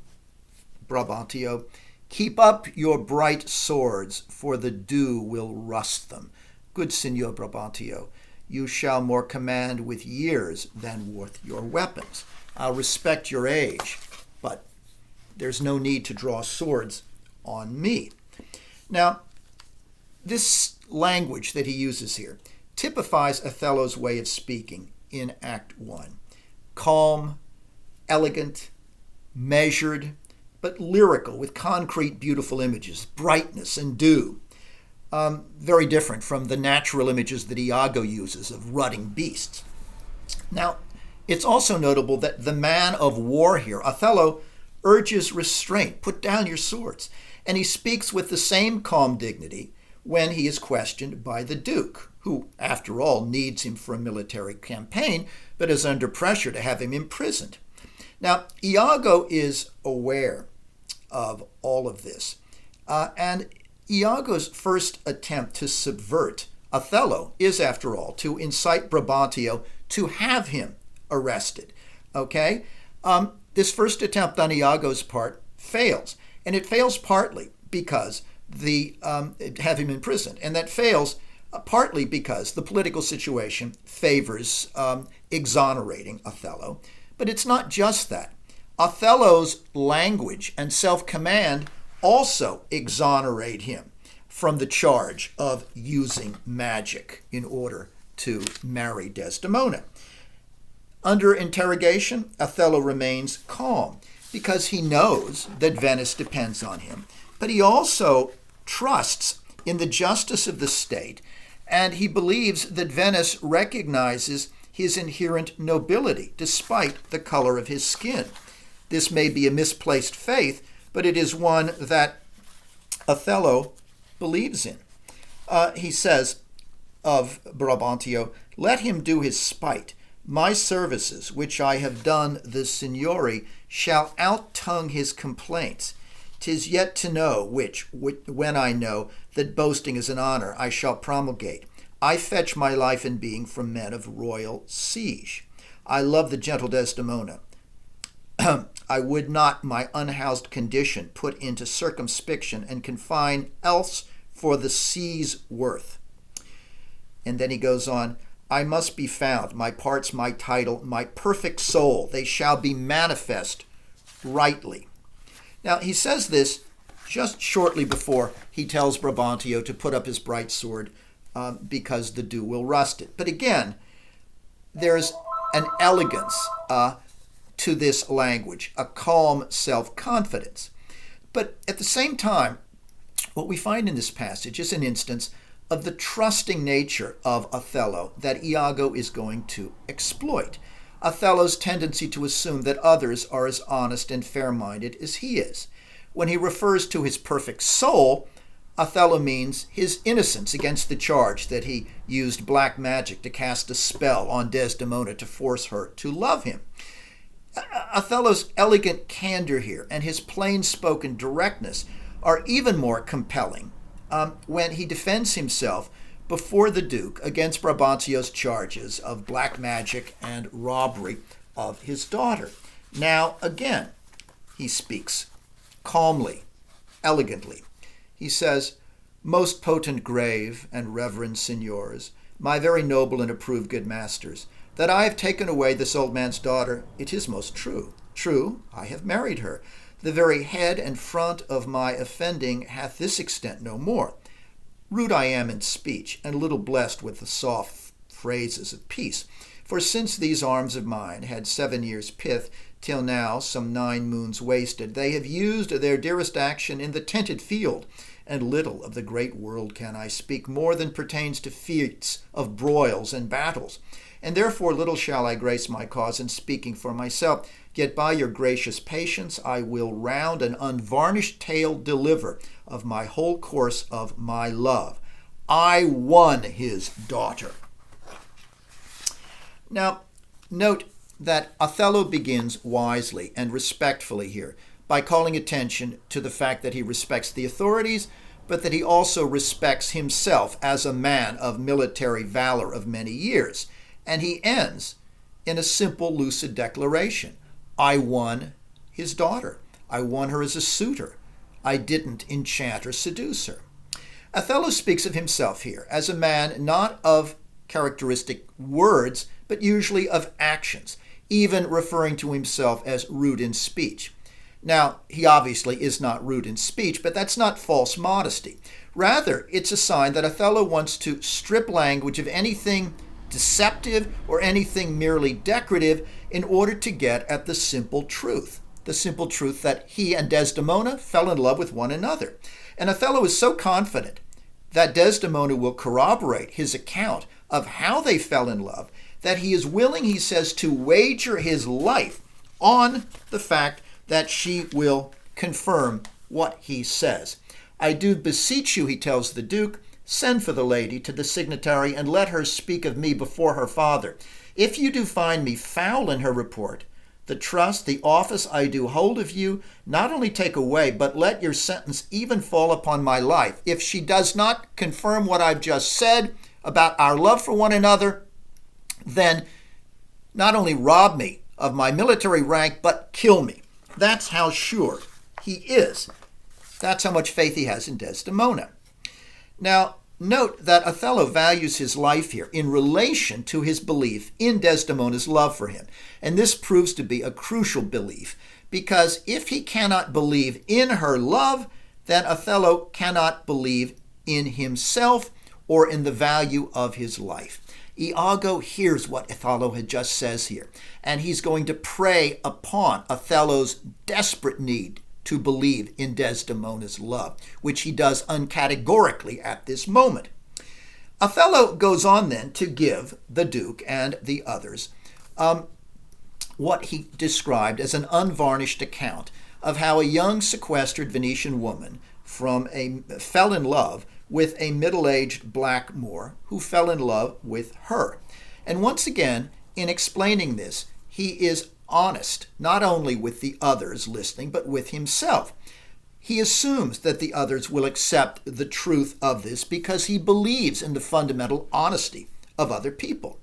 Brabantio, "Keep up your bright swords, for the dew will rust them. Good Signor Brabantio, you shall more command with years than with your weapons. I'll respect your age, but there's no need to draw swords on me." Now, this language that he uses here typifies Othello's way of speaking in Act 1. Calm, elegant, measured, but lyrical, with concrete, beautiful images, brightness and dew. Very different from the natural images that Iago uses of rutting beasts. Now, it's also notable that the man of war here, Othello, urges restraint. Put down your swords. And he speaks with the same calm dignity when he is questioned by the Duke, who, after all, needs him for a military campaign, but is under pressure to have him imprisoned. Now, Iago is aware of all of this, and Iago's first attempt to subvert Othello is, after all, to incite Brabantio to have him arrested. Okay? This first attempt on Iago's part fails, and it fails partly because have him imprisoned, and that fails partly because the political situation favors exonerating Othello. But it's not just that. Othello's language and self-command also exonerate him from the charge of using magic in order to marry Desdemona. Under interrogation, Othello remains calm because he knows that Venice depends on him, but he also trusts in the justice of the state, and he believes that Venice recognizes his inherent nobility despite the color of his skin. This may be a misplaced faith, but it is one that Othello believes in. He says of Brabantio, "Let him do his spite. My services, which I have done the signori, shall out-tongue his complaints. 'Tis yet to know which, when I know that boasting is an honor, I shall promulgate. I fetch my life and being from men of royal siege. I love the gentle Desdemona. I would not my unhoused condition put into circumspection and confine else for the sea's worth." And then he goes on, "I must be found, my parts, my title, my perfect soul, they shall be manifest rightly." Now, he says this just shortly before he tells Brabantio to put up his bright sword because the dew will rust it. But again, there's an elegance to this language, a calm self-confidence. But at the same time, what we find in this passage is an instance of the trusting nature of Othello that Iago is going to exploit. Othello's tendency to assume that others are as honest and fair-minded as he is. When he refers to his perfect soul, Othello means his innocence against the charge that he used black magic to cast a spell on Desdemona to force her to love him. Othello's elegant candor here and his plain-spoken directness are even more compelling when he defends himself before the Duke against Brabantio's charges of black magic and robbery of his daughter. Now, again, he speaks calmly, elegantly. He says, "Most potent grave and reverend signors, my very noble and approved good masters, that I have taken away this old man's daughter, it is most true. True, I have married her. The very head and front of my offending hath this extent no more. Rude I am in speech, and little blessed with the soft phrases of peace. For since these arms of mine had 7 years' pith, till now some 9 moons wasted, they have used their dearest action in the tented field, and little of the great world can I speak, more than pertains to feats of broils and battles. And therefore little shall I grace my cause in speaking for myself, yet by your gracious patience I will round an unvarnished tale deliver of my whole course of my love. I won his daughter." Now, note that Othello begins wisely and respectfully here by calling attention to the fact that he respects the authorities, but that he also respects himself as a man of military valor of many years. And he ends in a simple, lucid declaration. I won his daughter. I won her as a suitor. I didn't enchant or seduce her. Othello speaks of himself here as a man not of characteristic words, but usually of actions, even referring to himself as rude in speech. Now, he obviously is not rude in speech, but that's not false modesty. Rather, it's a sign that Othello wants to strip language of anything deceptive or anything merely decorative in order to get at the simple truth that he and Desdemona fell in love with one another. And Othello is so confident that Desdemona will corroborate his account of how they fell in love that he is willing, he says, to wager his life on the fact that she will confirm what he says. I do beseech you, he tells the Duke, send for the lady to the signatory and let her speak of me before her father. If you do find me foul in her report, the trust, the office I do hold of you, not only take away, but let your sentence even fall upon my life. If she does not confirm what I've just said about our love for one another, then not only rob me of my military rank, but kill me. That's how sure he is. That's how much faith he has in Desdemona. Now, note that Othello values his life here in relation to his belief in Desdemona's love for him. And this proves to be a crucial belief, because if he cannot believe in her love, then Othello cannot believe in himself or in the value of his life. Iago hears what Othello had just says here, and he's going to prey upon Othello's desperate need to believe in Desdemona's love, which he does uncategorically at this moment. Othello goes on then to give the Duke and the others what he described as an unvarnished account of how a young sequestered Venetian woman fell in love with a middle-aged blackamoor who fell in love with her. And once again, in explaining this, he is honest, not only with the others listening, but with himself. He assumes that the others will accept the truth of this because he believes in the fundamental honesty of other people.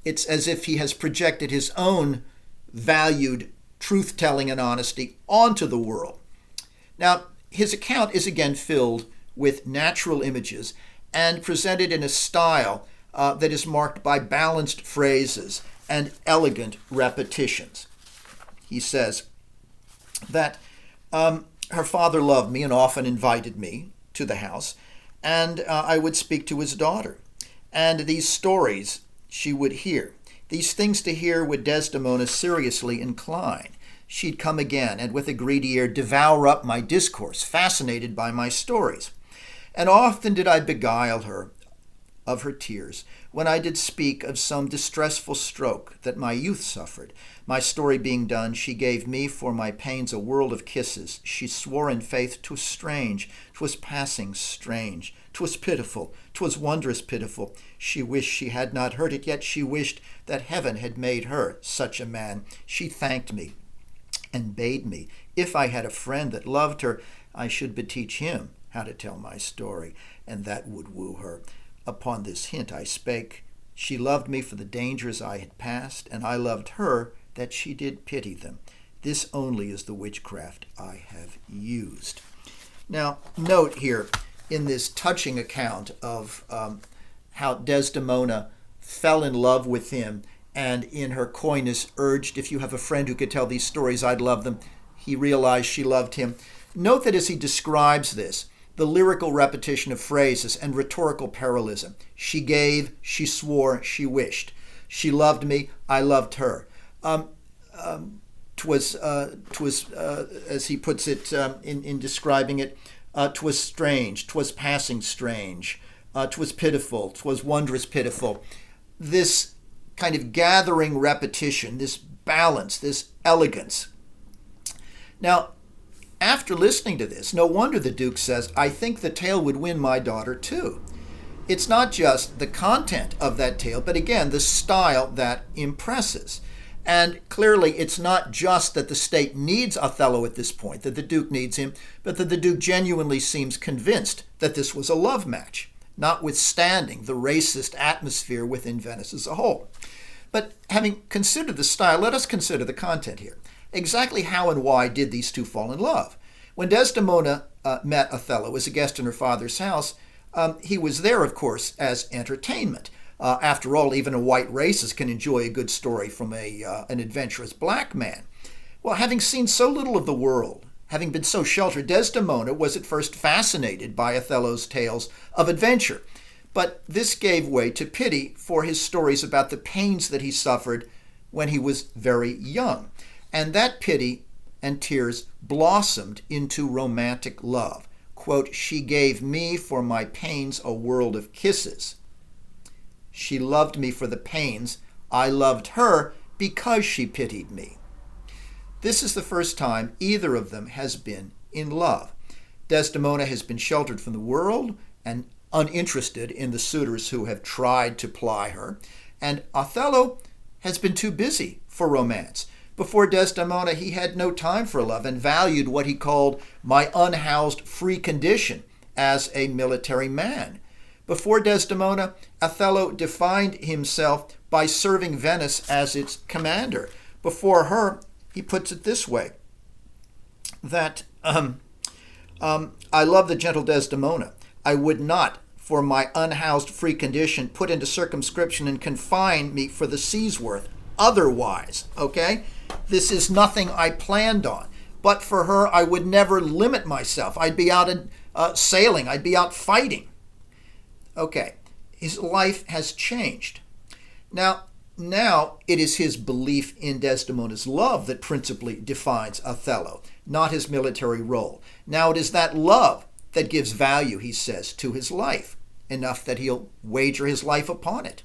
It's as if he has projected his own valued truth-telling and honesty onto the world. Now, his account is again filled with natural images and presented in a style that is marked by balanced phrases and elegant repetitions. He says that Her father loved me and often invited me to the house, and I would speak to his daughter. And these stories she would hear. These things to hear would Desdemona seriously incline. She'd come again, and with a greedy ear devour up my discourse, fascinated by my stories. And often did I beguile her of her tears, when I did speak of some distressful stroke that my youth suffered. My story being done, she gave me for my pains a world of kisses. She swore in faith 'twas strange, 'twas passing strange, 'twas pitiful, 'twas wondrous pitiful. She wished she had not heard it, yet she wished that heaven had made her such a man. She thanked me and bade me, if I had a friend that loved her, I should beteach him how to tell my story, and that would woo her. Upon this hint I spake. She loved me for the dangers I had passed, and I loved her that she did pity them. This only is the witchcraft I have used. Now, note here in this touching account of how Desdemona fell in love with him, and in her coyness urged, if you have a friend who could tell these stories, I'd love them. He realized she loved him. Note that as he describes this, the lyrical repetition of phrases and rhetorical parallelism. She gave, she swore, she wished. She loved me, I loved her. 'Twas, as he puts it in describing it, 'twas strange, 'twas passing strange, 'twas pitiful, 'twas wondrous pitiful. This kind of gathering repetition, this balance, this elegance. Now, after listening to this, no wonder the Duke says, I think the tale would win my daughter too. It's not just the content of that tale, but again, the style that impresses. And clearly, it's not just that the state needs Othello at this point, that the Duke needs him, but that the Duke genuinely seems convinced that this was a love match, notwithstanding the racist atmosphere within Venice as a whole. But having considered the style, let us consider the content here. Exactly how and why did these two fall in love? When Desdemona met Othello as a guest in her father's house, he was there, of course, as entertainment. After all, even a white racist can enjoy a good story from an adventurous black man. Well, having seen so little of the world, having been so sheltered, Desdemona was at first fascinated by Othello's tales of adventure. But this gave way to pity for his stories about the pains that he suffered when he was very young. And that pity and tears blossomed into romantic love. Quote, she gave me for my pains a world of kisses. She loved me for the pains. I loved her because she pitied me. This is the first time either of them has been in love. Desdemona has been sheltered from the world and uninterested in the suitors who have tried to ply her, and Othello has been too busy for romance. Before Desdemona, he had no time for love and valued what he called my unhoused free condition as a military man. Before Desdemona, Othello defined himself by serving Venice as its commander. Before her, he puts it this way, that I love the gentle Desdemona. I would not, for my unhoused free condition, put into circumscription and confine me for the sea's worth otherwise, okay? This is nothing I planned on. But for her, I would never limit myself. I'd be out sailing. I'd be out fighting. Okay, his life has changed. Now it is his belief in Desdemona's love that principally defines Othello, not his military role. Now it is that love that gives value, he says, to his life, enough that he'll wager his life upon it.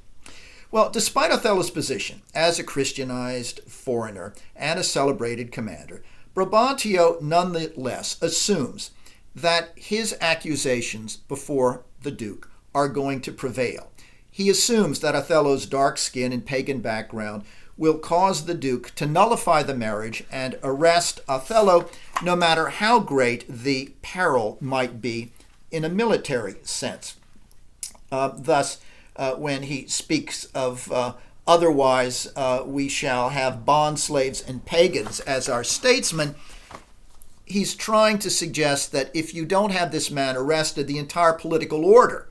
Well, despite Othello's position as a Christianized foreigner and a celebrated commander, Brabantio nonetheless assumes that his accusations before the Duke are going to prevail. He assumes that Othello's dark skin and pagan background will cause the Duke to nullify the marriage and arrest Othello, no matter how great the peril might be in a military sense. Thus, when he speaks of otherwise we shall have bond slaves and pagans as our statesmen, he's trying to suggest that if you don't have this man arrested, the entire political order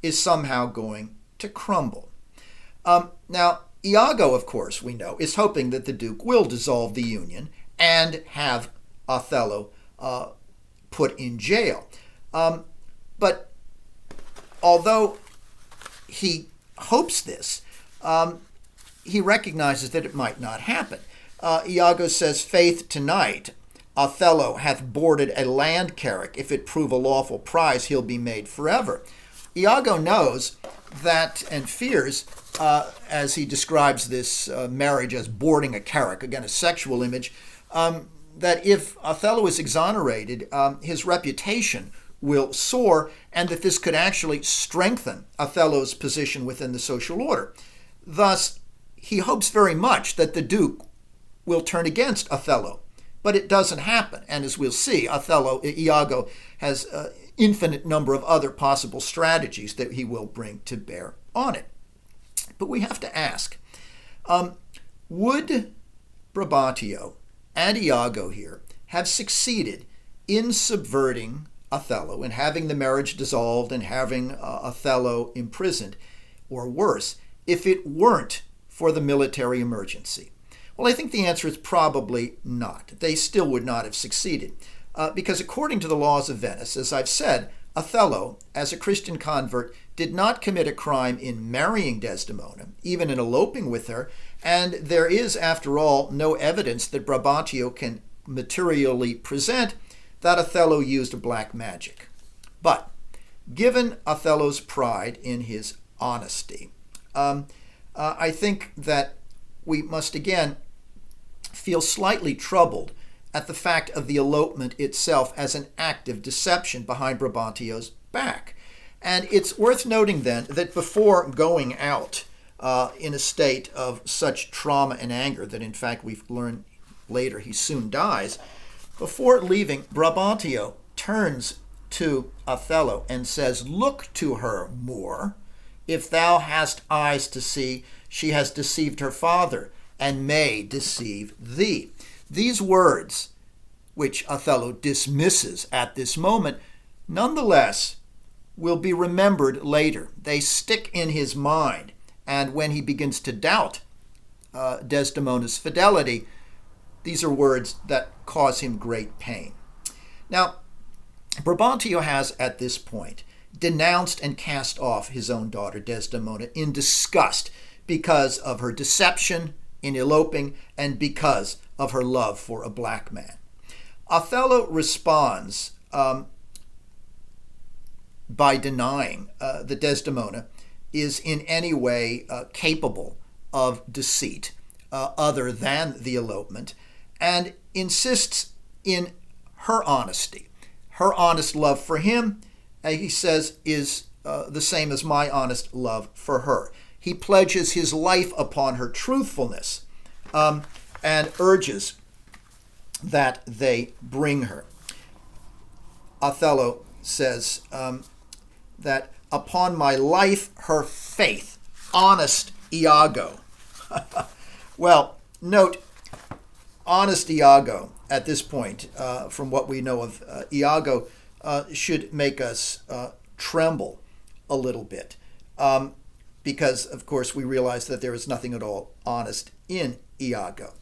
is somehow going to crumble. Now, Iago, of course, we know, is hoping that the Duke will dissolve the union and have Othello put in jail. But although he hopes this, he recognizes that it might not happen. Iago says, "Faith tonight, Othello hath boarded a land carrack. If it prove a lawful prize, he'll be made forever." Iago knows that and fears, as he describes this marriage as boarding a carrack, again, a sexual image, that if Othello is exonerated, his reputation will soar, and that this could actually strengthen Othello's position within the social order. Thus, he hopes very much that the Duke will turn against Othello. But it doesn't happen, and as we'll see, Iago has an infinite number of other possible strategies that he will bring to bear on it. But we have to ask, would Brabantio and Iago here have succeeded in subverting Othello and having the marriage dissolved and having Othello imprisoned, or worse, if it weren't for the military emergency? Well, I think the answer is probably not. They still would not have succeeded. Because according to the laws of Venice, as I've said, Othello, as a Christian convert, did not commit a crime in marrying Desdemona, even in eloping with her, and there is, after all, no evidence that Brabantio can materially present that Othello used black magic. But given Othello's pride in his honesty, I think that we must again feel slightly troubled at the fact of the elopement itself as an act of deception behind Brabantio's back. And it's worth noting then that before going out in a state of such trauma and anger that in fact we've learned later he soon dies, before leaving, Brabantio turns to Othello and says, "Look to her, Moor. If thou hast eyes to see, she has deceived her father, and may deceive thee." These words, which Othello dismisses at this moment, nonetheless will be remembered later. They stick in his mind, and when he begins to doubt Desdemona's fidelity, these are words that cause him great pain. Now, Brabantio has at this point denounced and cast off his own daughter Desdemona in disgust because of her deception in eloping and because of her love for a black man. Othello responds by denying that Desdemona is in any way capable of deceit other than the elopement, and insists in her honesty. Her honest love for him, he says, is the same as my honest love for her. He pledges his life upon her truthfulness and urges that they bring her. Othello says that upon my life, her faith, honest Iago. Well, note, honest Iago at this point, from what we know of Iago, should make us tremble a little bit. Because, of course, we realize that there is nothing at all honest in Iago.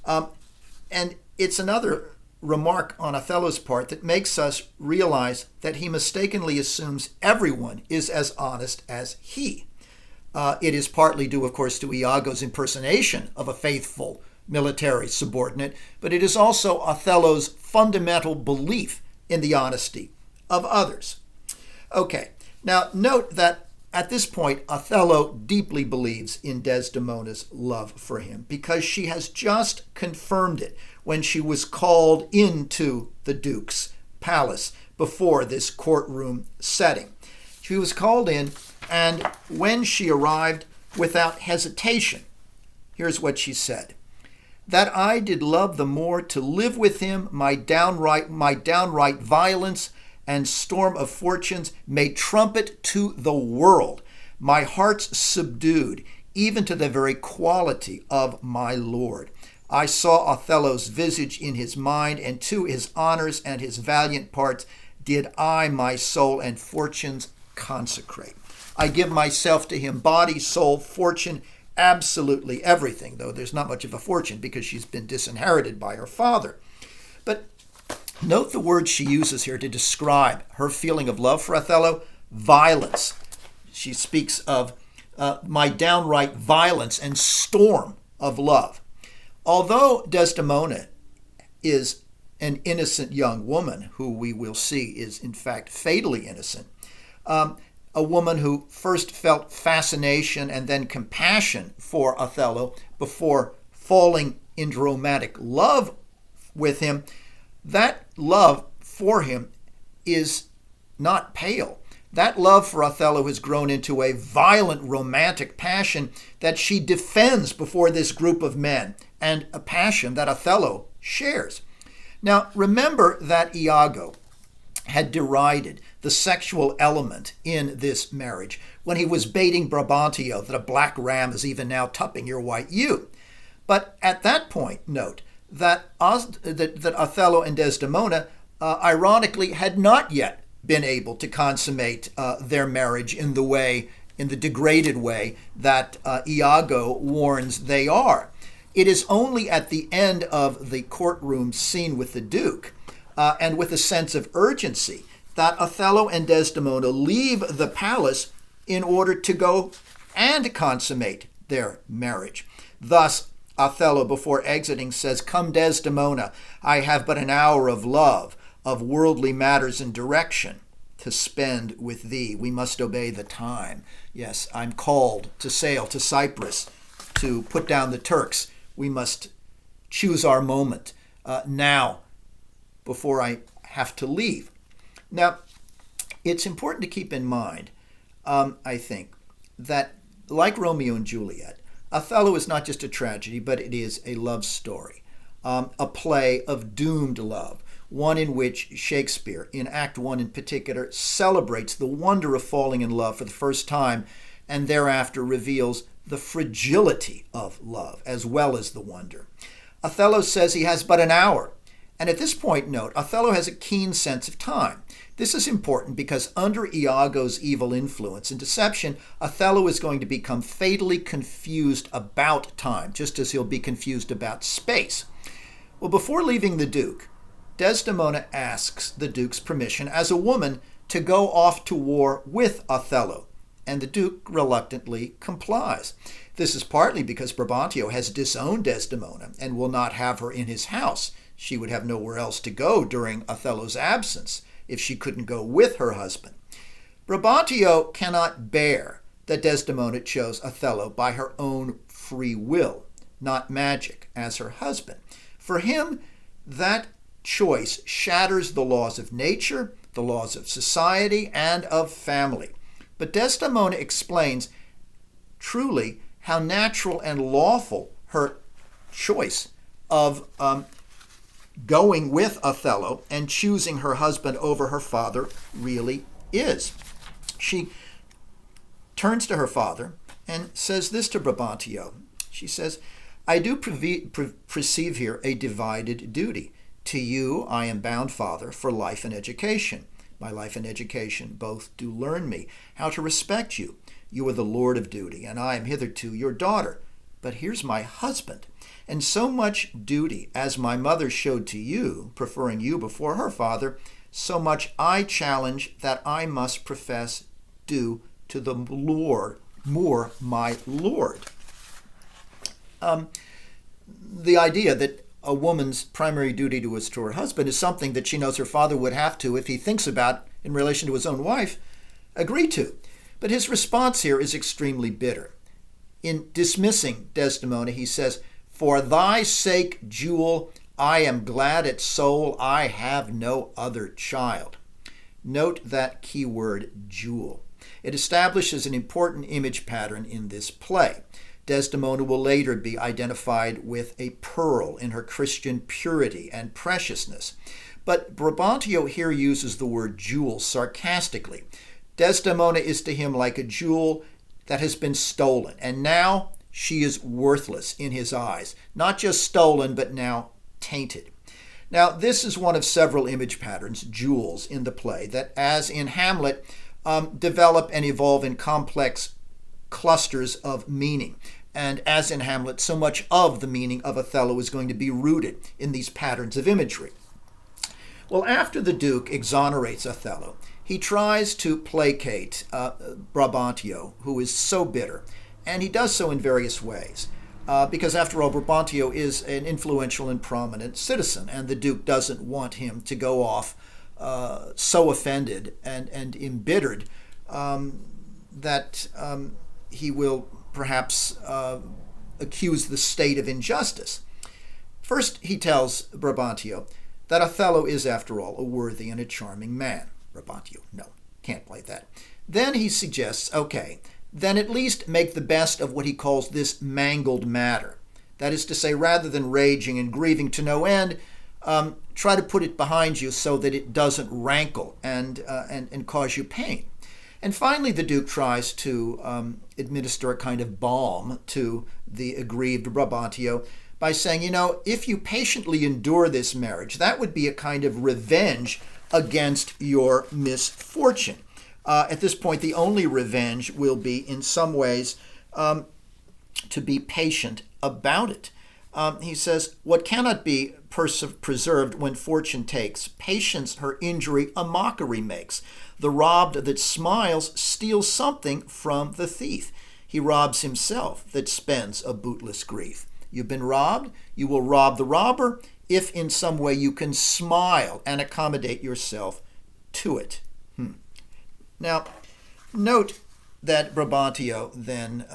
And it's another remark on Othello's part that makes us realize that he mistakenly assumes everyone is as honest as he. It is partly due, of course, to Iago's impersonation of a faithful military subordinate, but it is also Othello's fundamental belief in the honesty of others. Okay, now note that at this point, Othello deeply believes in Desdemona's love for him because she has just confirmed it when she was called into the Duke's palace before this courtroom setting. She was called in, and when she arrived, without hesitation, here's what she said: "That I did love the more to live with him, my downright violence and storm of fortunes may trumpet to the world. My heart's subdued, even to the very quality of my lord. I saw Othello's visage in his mind, and to his honors and his valiant parts did I my soul and fortunes consecrate. I give myself to him, body, soul, fortune, absolutely everything," though there's not much of a fortune because she's been disinherited by her father. But Note the words she uses here to describe her feeling of love for Othello: violence. She speaks of my downright violence and storm of love. Although Desdemona is an innocent young woman, who we will see is in fact fatally innocent, a woman who first felt fascination and then compassion for Othello before falling into romantic love with him, that love for him is not pale. That love for Othello has grown into a violent romantic passion that she defends before this group of men, and a passion that Othello shares. Now, remember that Iago had derided the sexual element in this marriage when he was baiting Brabantio that a black ram is even now tupping your white ewe. But at that point, note that Othello and Desdemona, ironically, had not yet been able to consummate their marriage in the degraded way that Iago warns they are. It is only at the end of the courtroom scene with the Duke, and with a sense of urgency, that Othello and Desdemona leave the palace in order to go and consummate their marriage. Thus, Othello, before exiting, says, "Come, Desdemona, I have but an hour of love, of worldly matters and direction to spend with thee. We must obey the time. Yes, I'm called to sail to Cyprus, to put down the Turks. We must choose our moment now before I have to leave." Now, it's important to keep in mind, I think, that like Romeo and Juliet, Othello is not just a tragedy, but it is a love story, a play of doomed love, one in which Shakespeare, in Act 1 in particular, celebrates the wonder of falling in love for the first time, and thereafter reveals the fragility of love as well as the wonder. Othello says he has but an hour. And at this point, note, Othello has a keen sense of time. This is important because under Iago's evil influence and deception, Othello is going to become fatally confused about time, just as he'll be confused about space. Well, before leaving the Duke, Desdemona asks the Duke's permission as a woman to go off to war with Othello, and the Duke reluctantly complies. This is partly because Brabantio has disowned Desdemona and will not have her in his house. She would have nowhere else to go during Othello's absence if she couldn't go with her husband. Brabantio cannot bear that Desdemona chose Othello by her own free will, not magic, as her husband. For him, that choice shatters the laws of nature, the laws of society, and of family. But Desdemona explains truly how natural and lawful her choice of going with Othello and choosing her husband over her father really is. She turns to her father and says this to Brabantio. She says, "I do perceive here a divided duty. To you I am bound, father, for life and education. My life and education both do learn me how to respect you. You are the lord of duty, and I am hitherto your daughter. But here's my husband. And so much duty as my mother showed to you, preferring you before her father, so much I challenge that I must profess due to the Lord, more my Lord." The idea that a woman's primary duty to her husband is something that she knows her father would have to, if he thinks about in relation to his own wife, agree to. But his response here is extremely bitter. In dismissing Desdemona, he says, "For thy sake, jewel, I am glad at soul, I have no other child." Note that key word, jewel. It establishes an important image pattern in this play. Desdemona will later be identified with a pearl in her Christian purity and preciousness. But Brabantio here uses the word jewel sarcastically. Desdemona is to him like a jewel that has been stolen, and now she is worthless in his eyes. Not just stolen, but now tainted. Now, this is one of several image patterns, jewels, in the play that, as in Hamlet, develop and evolve in complex clusters of meaning. And as in Hamlet, so much of the meaning of Othello is going to be rooted in these patterns of imagery. Well, after the Duke exonerates Othello, he tries to placate Brabantio, who is so bitter, and he does so in various ways. Because after all, Brabantio is an influential and prominent citizen, and the Duke doesn't want him to go off so offended and embittered that he will perhaps accuse the state of injustice. First, he tells Brabantio that Othello is, after all, a worthy and a charming man. Brabantio, no, can't play that. Then he suggests, okay, then at least make the best of what he calls this mangled matter. That is to say, rather than raging and grieving to no end, try to put it behind you so that it doesn't rankle and cause you pain. And finally, the Duke tries to administer a kind of balm to the aggrieved Brabantio by saying, if you patiently endure this marriage, that would be a kind of revenge against your misfortune. At this point, the only revenge will be, in some ways, to be patient about it. He says, what cannot be preserved when fortune takes, patience her injury a mockery makes. The robbed that smiles steals something from the thief. He robs himself that spends a bootless grief. You've been robbed, you will rob the robber if in some way you can smile and accommodate yourself to it. Now, note that Brabantio then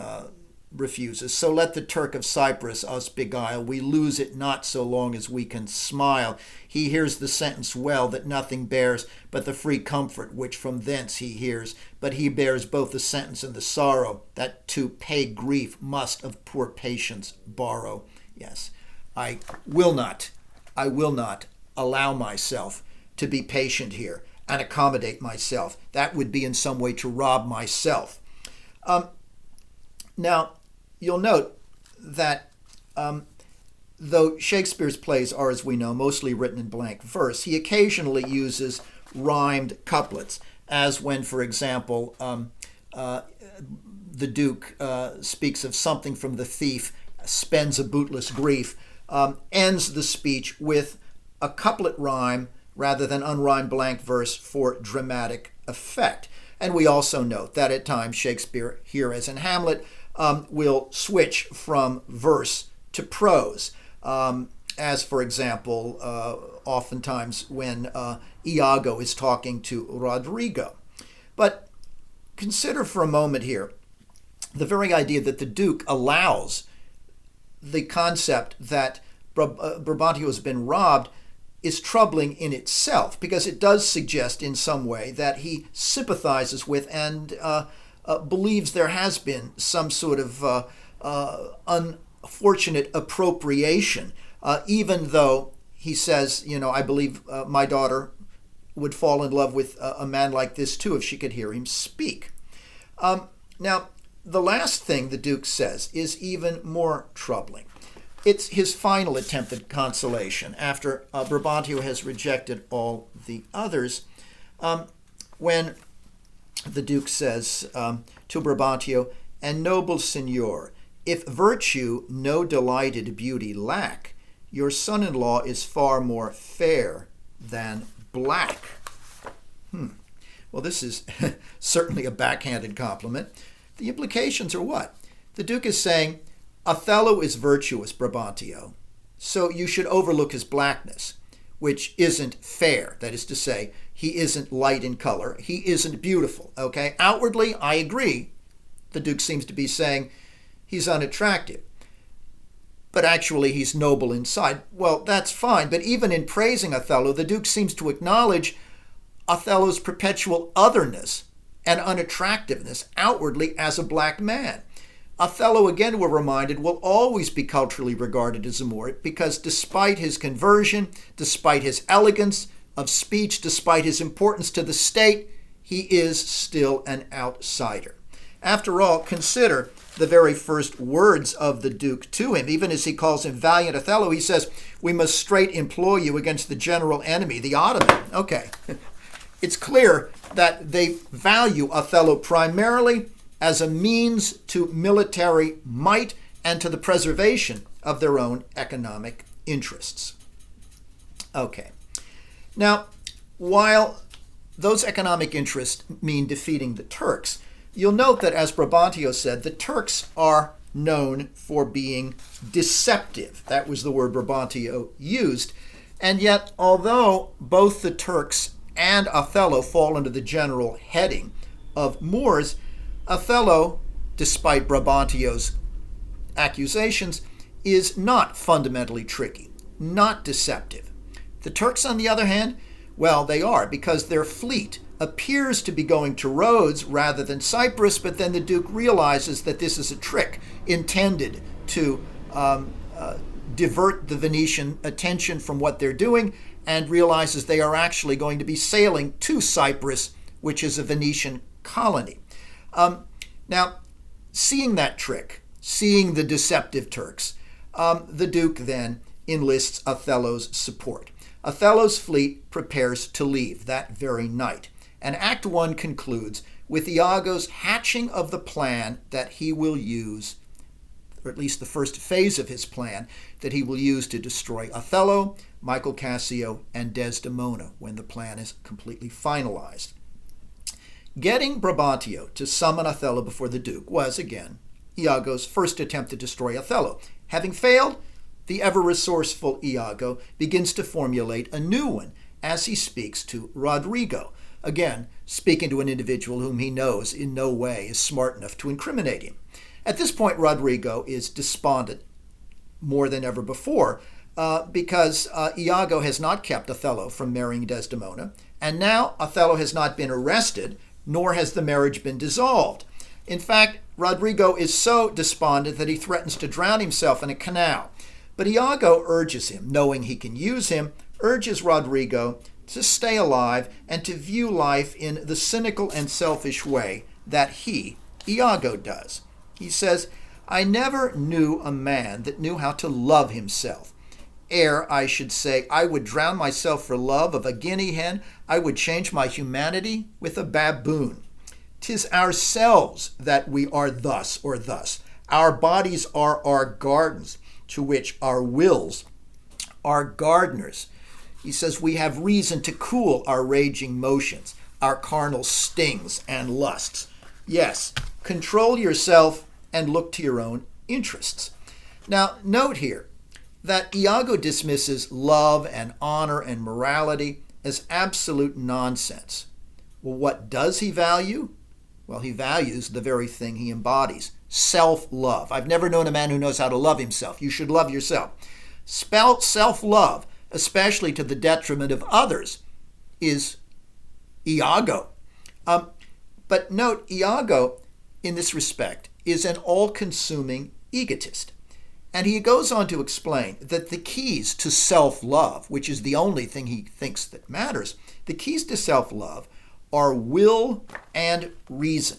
refuses. So let the Turk of Cyprus us beguile. We lose it not so long as we can smile. He hears the sentence well that nothing bears but the free comfort which from thence he hears. But he bears both the sentence and the sorrow that to pay grief must of poor patience borrow. Yes, I will not allow myself to be patient here and accommodate myself. That would be in some way to rob myself. Now, you'll note that though Shakespeare's plays are, as we know, mostly written in blank verse, he occasionally uses rhymed couplets, as when, for example, the Duke speaks of something from the thief, spends a bootless grief, ends the speech with a couplet rhyme rather than unrhymed blank verse for dramatic effect. And we also note that at times Shakespeare, here as in Hamlet, will switch from verse to prose, as, for example, oftentimes when Iago is talking to Rodrigo. But consider for a moment here the very idea that the Duke allows the concept that Brabantio has been robbed is troubling in itself, because it does suggest in some way that he sympathizes with and believes there has been some sort of unfortunate appropriation, even though he says, I believe my daughter would fall in love with a man like this too if she could hear him speak. Now, the last thing the Duke says is even more troubling. It's his final attempt at consolation after Brabantio has rejected all the others, when the Duke says to Brabantio, "And noble Signor, if virtue no delighted beauty lack, your son-in-law is far more fair than black." Well, this is certainly a backhanded compliment. The implications are what? The Duke is saying, Othello is virtuous, Brabantio, so you should overlook his blackness, which isn't fair. That is to say, he isn't light in color. He isn't beautiful, okay? Outwardly, I agree. The Duke seems to be saying he's unattractive. But actually, he's noble inside. Well, that's fine. But even in praising Othello, the Duke seems to acknowledge Othello's perpetual otherness and unattractiveness outwardly as a black man. Othello, again, we're reminded, will always be culturally regarded as a Moor because despite his conversion, despite his elegance of speech, despite his importance to the state, he is still an outsider. After all, consider the very first words of the Duke to him. Even as he calls him valiant Othello, he says, "We must straight employ you against the general enemy, the Ottoman." Okay, it's clear that they value Othello primarily as a means to military might and to the preservation of their own economic interests. Okay. Now, while those economic interests mean defeating the Turks, you'll note that, as Brabantio said, the Turks are known for being deceptive. That was the word Brabantio used. And yet, although both the Turks and Othello fall under the general heading of Moors, Othello, despite Brabantio's accusations, is not fundamentally tricky, not deceptive. The Turks, on the other hand, well, they are, because their fleet appears to be going to Rhodes rather than Cyprus, but then the Duke realizes that this is a trick intended to divert the Venetian attention from what they're doing, and realizes they are actually going to be sailing to Cyprus, which is a Venetian colony. Now, seeing that trick, seeing the deceptive Turks, the Duke then enlists Othello's support. Othello's fleet prepares to leave that very night, and Act 1 concludes with Iago's hatching of the plan that he will use, or at least the first phase of his plan, that he will use to destroy Othello, Michael Cassio, and Desdemona when the plan is completely finalized. Getting Brabantio to summon Othello before the Duke was, again, Iago's first attempt to destroy Othello. Having failed, the ever-resourceful Iago begins to formulate a new one as he speaks to Rodrigo, again, speaking to an individual whom he knows in no way is smart enough to incriminate him. At this point, Rodrigo is despondent more than ever before because Iago has not kept Othello from marrying Desdemona, and now Othello has not been arrested, nor has the marriage been dissolved. In fact, Rodrigo is so despondent that he threatens to drown himself in a canal. But Iago urges him, knowing he can use him, urges Rodrigo to stay alive and to view life in the cynical and selfish way that he, Iago, does. He says, "I never knew a man that knew how to love himself. Ere I should say I would drown myself for love of a guinea hen, I would change my humanity with a baboon. 'Tis ourselves that we are thus or thus. Our bodies are our gardens, to which our wills are gardeners." He says, "We have reason to cool our raging motions, our carnal stings and lusts." Yes, control yourself and look to your own interests. Now, note here that Iago dismisses love and honor and morality as absolute nonsense. Well, what does he value? Well, he values the very thing he embodies, self-love. I've never known a man who knows how to love himself. You should love yourself. Self-love, especially to the detriment of others, is Iago. But note, Iago, in this respect, is an all-consuming egotist. And he goes on to explain that the keys to self-love, which is the only thing he thinks that matters, the keys to self-love are will and reason.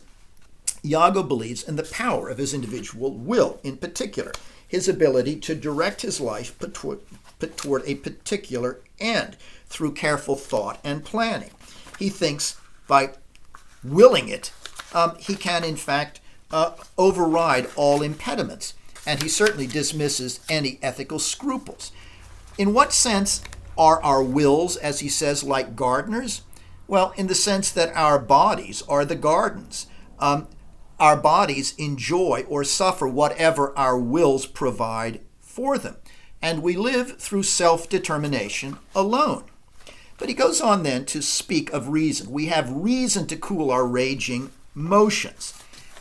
Iago believes in the power of his individual will, in particular, his ability to direct his life put toward a particular end through careful thought and planning. He thinks by willing it, he can, in fact, override all impediments, and he certainly dismisses any ethical scruples. In what sense are our wills, as he says, like gardeners? Well, in the sense that our bodies are the gardens. Our bodies enjoy or suffer whatever our wills provide for them, and we live through self-determination alone. But he goes on then to speak of reason. We have reason to cool our raging motions,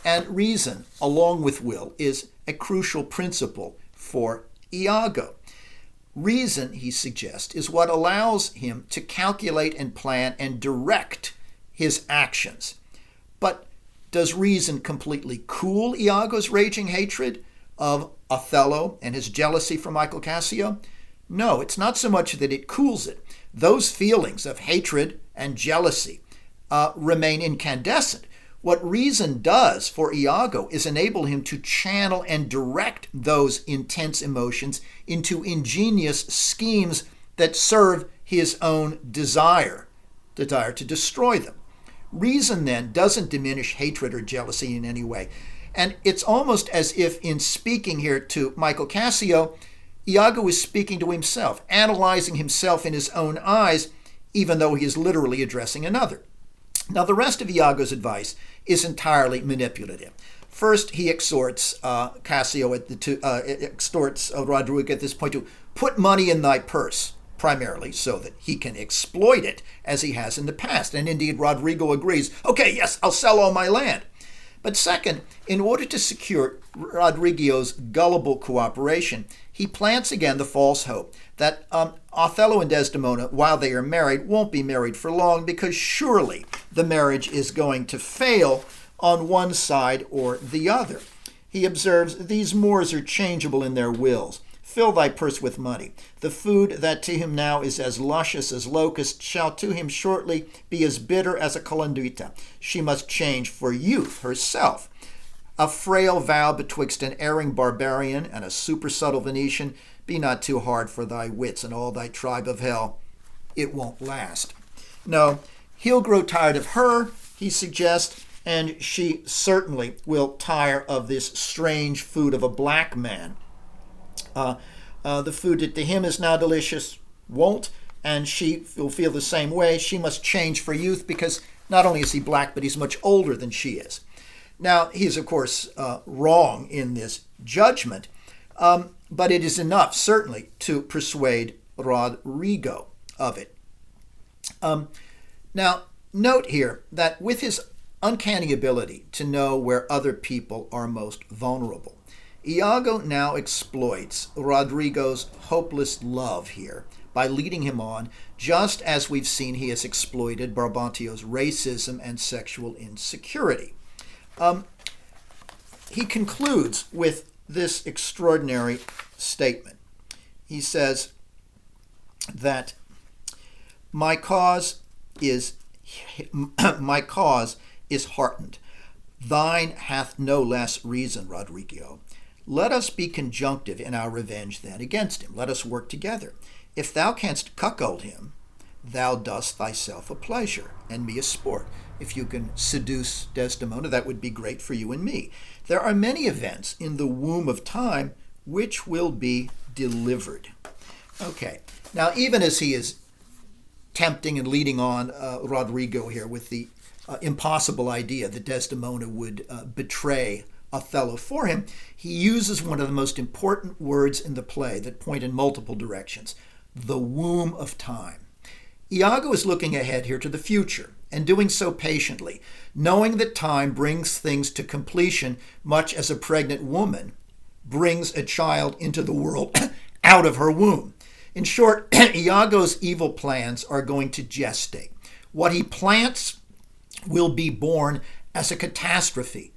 and reason, along with will, is a crucial principle for Iago. Reason, he suggests, is what allows him to calculate and plan and direct his actions. But does reason completely cool Iago's raging hatred of Othello and his jealousy for Michael Cassio? No, it's not so much that it cools it. Those feelings of hatred and jealousy remain incandescent. What reason does for Iago is enable him to channel and direct those intense emotions into ingenious schemes that serve his own desire to destroy them. Reason, then, doesn't diminish hatred or jealousy in any way. And it's almost as if, in speaking here to Michael Cassio, Iago is speaking to himself, analyzing himself in his own eyes. even though he is literally addressing another. Now, the rest of Iago's advice is entirely manipulative. First, he exhorts extorts Rodrigo at this point to put money in thy purse, primarily so that he can exploit it as he has in the past. And indeed, Rodrigo agrees, okay, yes, I'll sell all my land. But second, in order to secure Rodrigo's gullible cooperation, he plants again the false hope that Othello and Desdemona, while they are married, won't be married for long because surely the marriage is going to fail on one side or the other. He observes, these Moors are changeable in their wills. Fill thy purse with money. The food that to him now is as luscious as locusts shall to him shortly be as bitter as a calenduita. She must change for youth herself. A frail vow betwixt an erring barbarian and a super-subtle Venetian, be not too hard for thy wits and all thy tribe of hell. It won't last. No, he'll grow tired of her, he suggests, and she certainly will tire of this strange food of a black man. The food that to him is now delicious won't, and she will feel the same way. She must change for youth because not only is he black, but he's much older than she is. Now, he's, of course, wrong in this judgment, but it is enough, certainly, to persuade Rodrigo of it. Now, note here that with his uncanny ability to know where other people are most vulnerable, Iago now exploits Rodrigo's hopeless love here by leading him on, just as we've seen he has exploited Brabantio's racism and sexual insecurity. He concludes with this extraordinary statement. He says that my cause is heartened. Thine hath no less reason, Rodrigo. Let us be conjunctive in our revenge then against him. Let us work together. If thou canst cuckold him, thou dost thyself a pleasure, and me a sport. If you can seduce Desdemona, that would be great for you and me. There are many events in the womb of time which will be delivered. Okay, now even as he is tempting and leading on Rodrigo here with the impossible idea that Desdemona would betray Othello for him, he uses one of the most important words in the play that point in multiple directions, the womb of time. Iago is looking ahead here to the future, and doing so patiently, knowing that time brings things to completion much as a pregnant woman brings a child into the world out of her womb. In short, Iago's evil plans are going to gestate. What he plants will be born as a catastrophe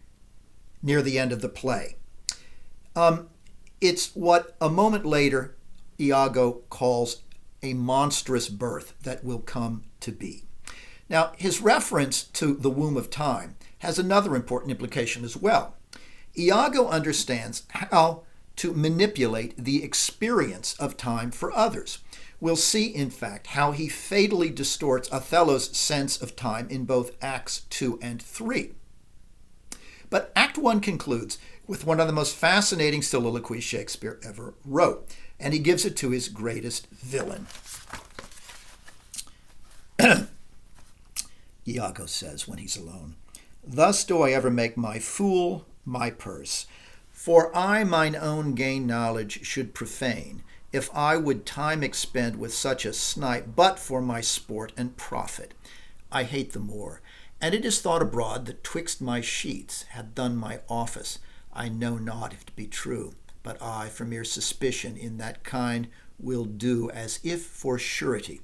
near the end of the play. It's what a moment later Iago calls a monstrous birth that will come to be. Now, his reference to the womb of time has another important implication as well. Iago understands how to manipulate the experience of time for others. We'll see, in fact, how he fatally distorts Othello's sense of time in both Acts 2 and 3. But Act 1 concludes with one of the most fascinating soliloquies Shakespeare ever wrote, and he gives it to his greatest villain. Iago says when he's alone, "Thus do I ever make my fool my purse, for I mine own gain knowledge should profane, if I would time expend with such a snipe, but for my sport and profit. I hate the Moor, and it is thought abroad that twixt my sheets hath done my office. I know not if it be true, but I, for mere suspicion in that kind, will do as if for surety.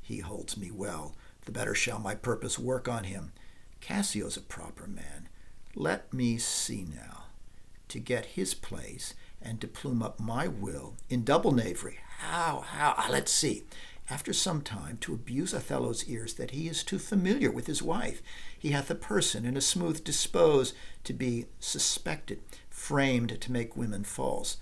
He holds me well, the better shall my purpose work on him. Cassio's a proper man. Let me see now, to get his place and to plume up my will in double knavery. How? Let's see. After some time, to abuse Othello's ears that he is too familiar with his wife. He hath a person in a smooth dispose to be suspected, framed to make women false.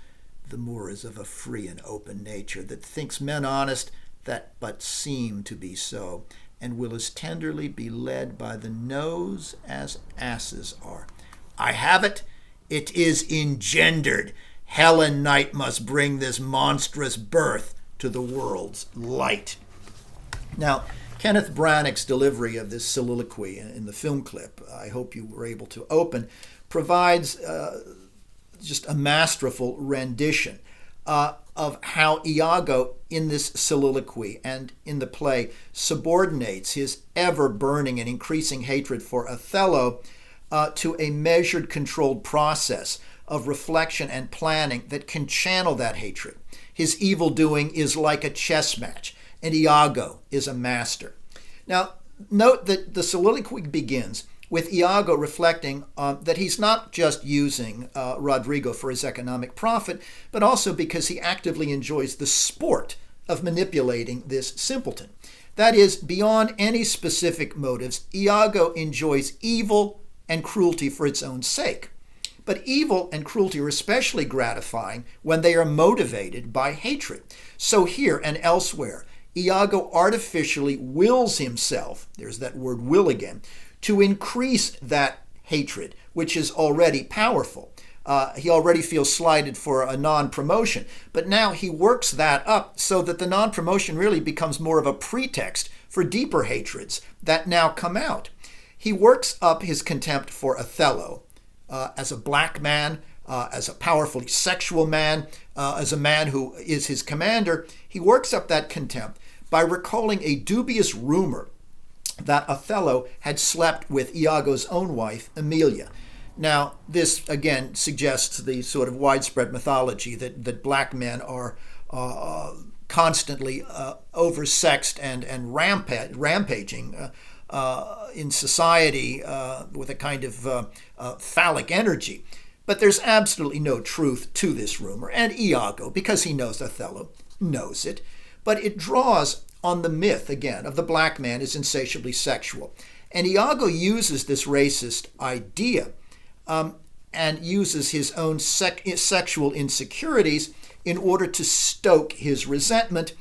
The Moor is of a free and open nature, that thinks men honest that but seem to be so, and will as tenderly be led by the nose as asses are. I have it. It is engendered. Hell and night must bring this monstrous birth to the world's light." Now, Kenneth Branagh's delivery of this soliloquy in the film clip, I hope you were able to open, provides just a masterful rendition of how Iago, in this soliloquy and in the play, subordinates his ever-burning and increasing hatred for Othello to a measured, controlled process of reflection and planning that can channel that hatred. His evil doing is like a chess match, and Iago is a master. Now, note that the soliloquy begins with Iago reflecting that he's not just using Rodrigo for his economic profit, but also because he actively enjoys the sport of manipulating this simpleton. That is, beyond any specific motives, Iago enjoys evil and cruelty for its own sake. But evil and cruelty are especially gratifying when they are motivated by hatred. So here and elsewhere, Iago artificially wills himself, there's that word will again, to increase that hatred, which is already powerful. He already feels slighted for a non-promotion, but now he works that up so that the non-promotion really becomes more of a pretext for deeper hatreds that now come out. He works up his contempt for Othello as a black man, as a powerfully sexual man, as a man who is his commander. He works up that contempt by recalling a dubious rumor that Othello had slept with Iago's own wife, Emilia. Now, this again suggests the sort of widespread mythology that black men are constantly oversexed and rampaging in society with a kind of phallic energy. But there's absolutely no truth to this rumor, and Iago, because he knows Othello, knows it. But it draws on the myth, again, of the black man is insatiably sexual. And Iago uses this racist idea and uses his own sexual insecurities in order to stoke his resentment,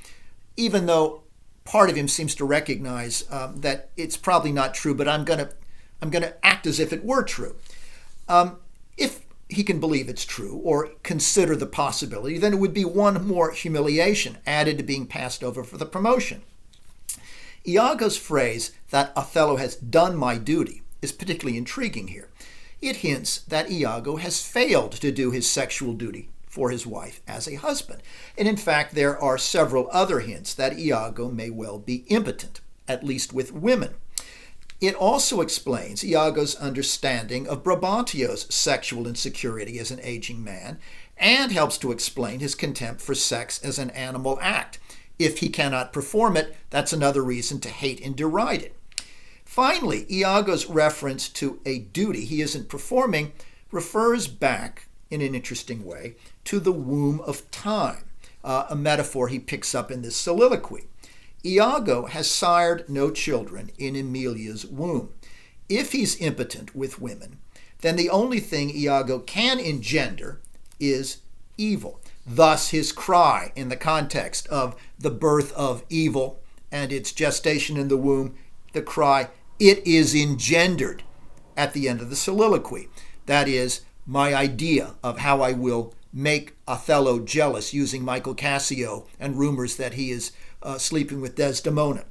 even though part of him seems to recognize that it's probably not true, but I'm gonna act as if it were true. If he can believe it's true or consider the possibility, then it would be one more humiliation added to being passed over for the promotion. Iago's phrase that Othello has done my duty is particularly intriguing here. It hints that Iago has failed to do his sexual duty for his wife as a husband. And in fact, there are several other hints that Iago may well be impotent, at least with women. It also explains Iago's understanding of Brabantio's sexual insecurity as an aging man, and helps to explain his contempt for sex as an animal act. If he cannot perform it, that's another reason to hate and deride it. Finally, Iago's reference to a duty he isn't performing refers back, in an interesting way, to the womb of time, a metaphor he picks up in this soliloquy. Iago has sired no children in Emilia's womb. If he's impotent with women, then the only thing Iago can engender is evil. Thus his cry in the context of the birth of evil and its gestation in the womb, the cry, "It is engendered," at the end of the soliloquy. That is, my idea of how I will make Othello jealous using Michael Cassio and rumors that he is sleeping with Desdemona.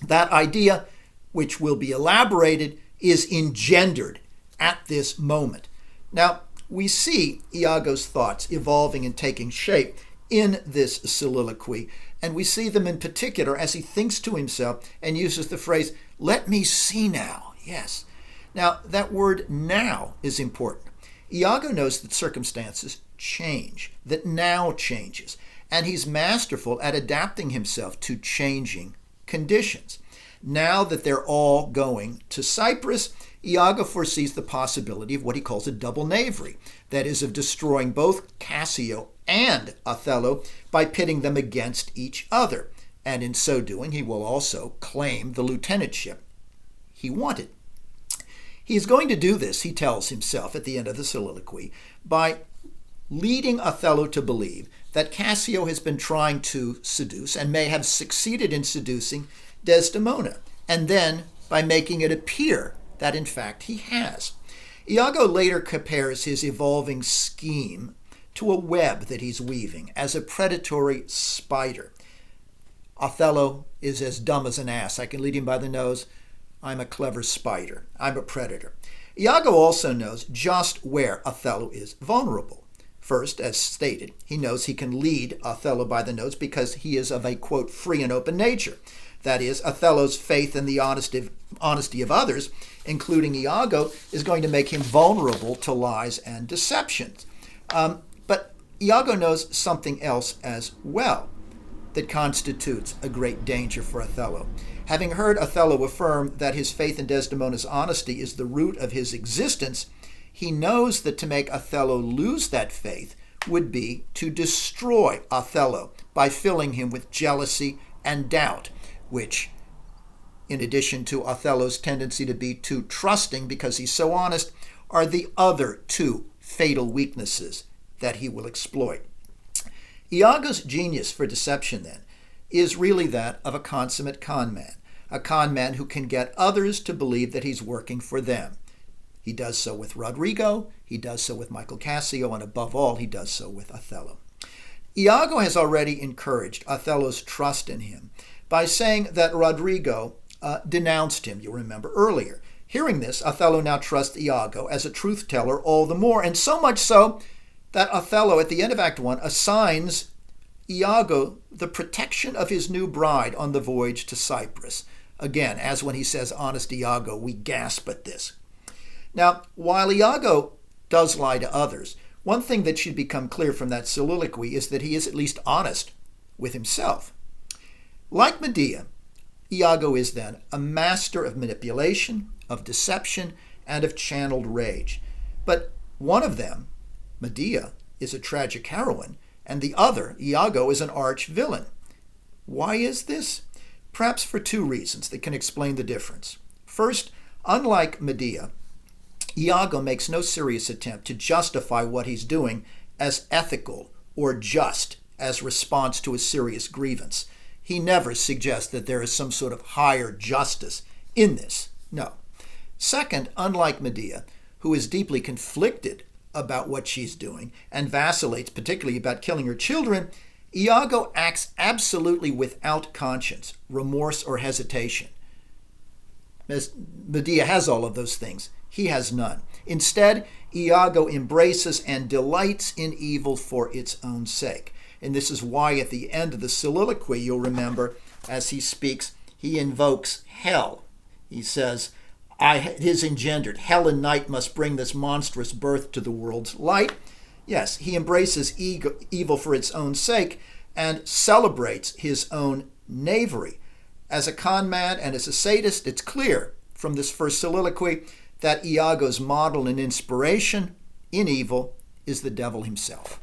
That idea, which will be elaborated, is engendered at this moment. Now, we see Iago's thoughts evolving and taking shape in this soliloquy, and we see them in particular as he thinks to himself and uses the phrase, "Let me see now." Yes. Now, that word "now" is important. Iago knows that circumstances change, that now changes, and he's masterful at adapting himself to changing conditions. Now that they're all going to Cyprus, Iago foresees the possibility of what he calls a double knavery, that is, of destroying both Cassio and Othello by pitting them against each other, and in so doing he will also claim the lieutenantship he wanted. He is going to do this, he tells himself at the end of the soliloquy, by leading Othello to believe that Cassio has been trying to seduce and may have succeeded in seducing Desdemona, and then by making it appear that in fact he has. Iago later compares his evolving scheme to a web that he's weaving as a predatory spider. Othello is as dumb as an ass. I can lead him by the nose. I'm a clever spider. I'm a predator. Iago also knows just where Othello is vulnerable. First, as stated, he knows he can lead Othello by the nose because he is of a, quote, free and open nature. That is, Othello's faith in the honesty of others, including Iago, is going to make him vulnerable to lies and deceptions. But Iago knows something else as well that constitutes a great danger for Othello. Having heard Othello affirm that his faith in Desdemona's honesty is the root of his existence, he knows that to make Othello lose that faith would be to destroy Othello by filling him with jealousy and doubt, which, in addition to Othello's tendency to be too trusting because he's so honest, are the other two fatal weaknesses that he will exploit. Iago's genius for deception, then, is really that of a consummate con man who can get others to believe that he's working for them. He does so with Rodrigo, he does so with Michael Cassio, and above all, he does so with Othello. Iago has already encouraged Othello's trust in him by saying that Rodrigo denounced him, you'll remember earlier. Hearing this, Othello now trusts Iago as a truth-teller all the more, and so much so that Othello, at the end of Act 1, assigns Iago the protection of his new bride on the voyage to Cyprus. Again, as when he says, honest Iago, we gasp at this. Now, while Iago does lie to others, one thing that should become clear from that soliloquy is that he is at least honest with himself. Like Medea, Iago is then a master of manipulation, of deception, and of channeled rage. But one of them, Medea, is a tragic heroine, and the other, Iago, is an arch villain. Why is this? Perhaps for two reasons that can explain the difference. First, unlike Medea, Iago makes no serious attempt to justify what he's doing as ethical or just as response to a serious grievance. He never suggests that there is some sort of higher justice in this. No. Second, unlike Medea, who is deeply conflicted about what she's doing and vacillates particularly about killing her children, Iago acts absolutely without conscience, remorse, or hesitation. As Medea has all of those things, he has none. Instead, Iago embraces and delights in evil for its own sake. And this is why at the end of the soliloquy, you'll remember, as he speaks, he invokes hell. He says, it is engendered. Hell and night must bring this monstrous birth to the world's light. Yes, he embraces evil for its own sake and celebrates his own knavery. As a con man and as a sadist, it's clear from this first soliloquy that Iago's model and inspiration in evil is the devil himself.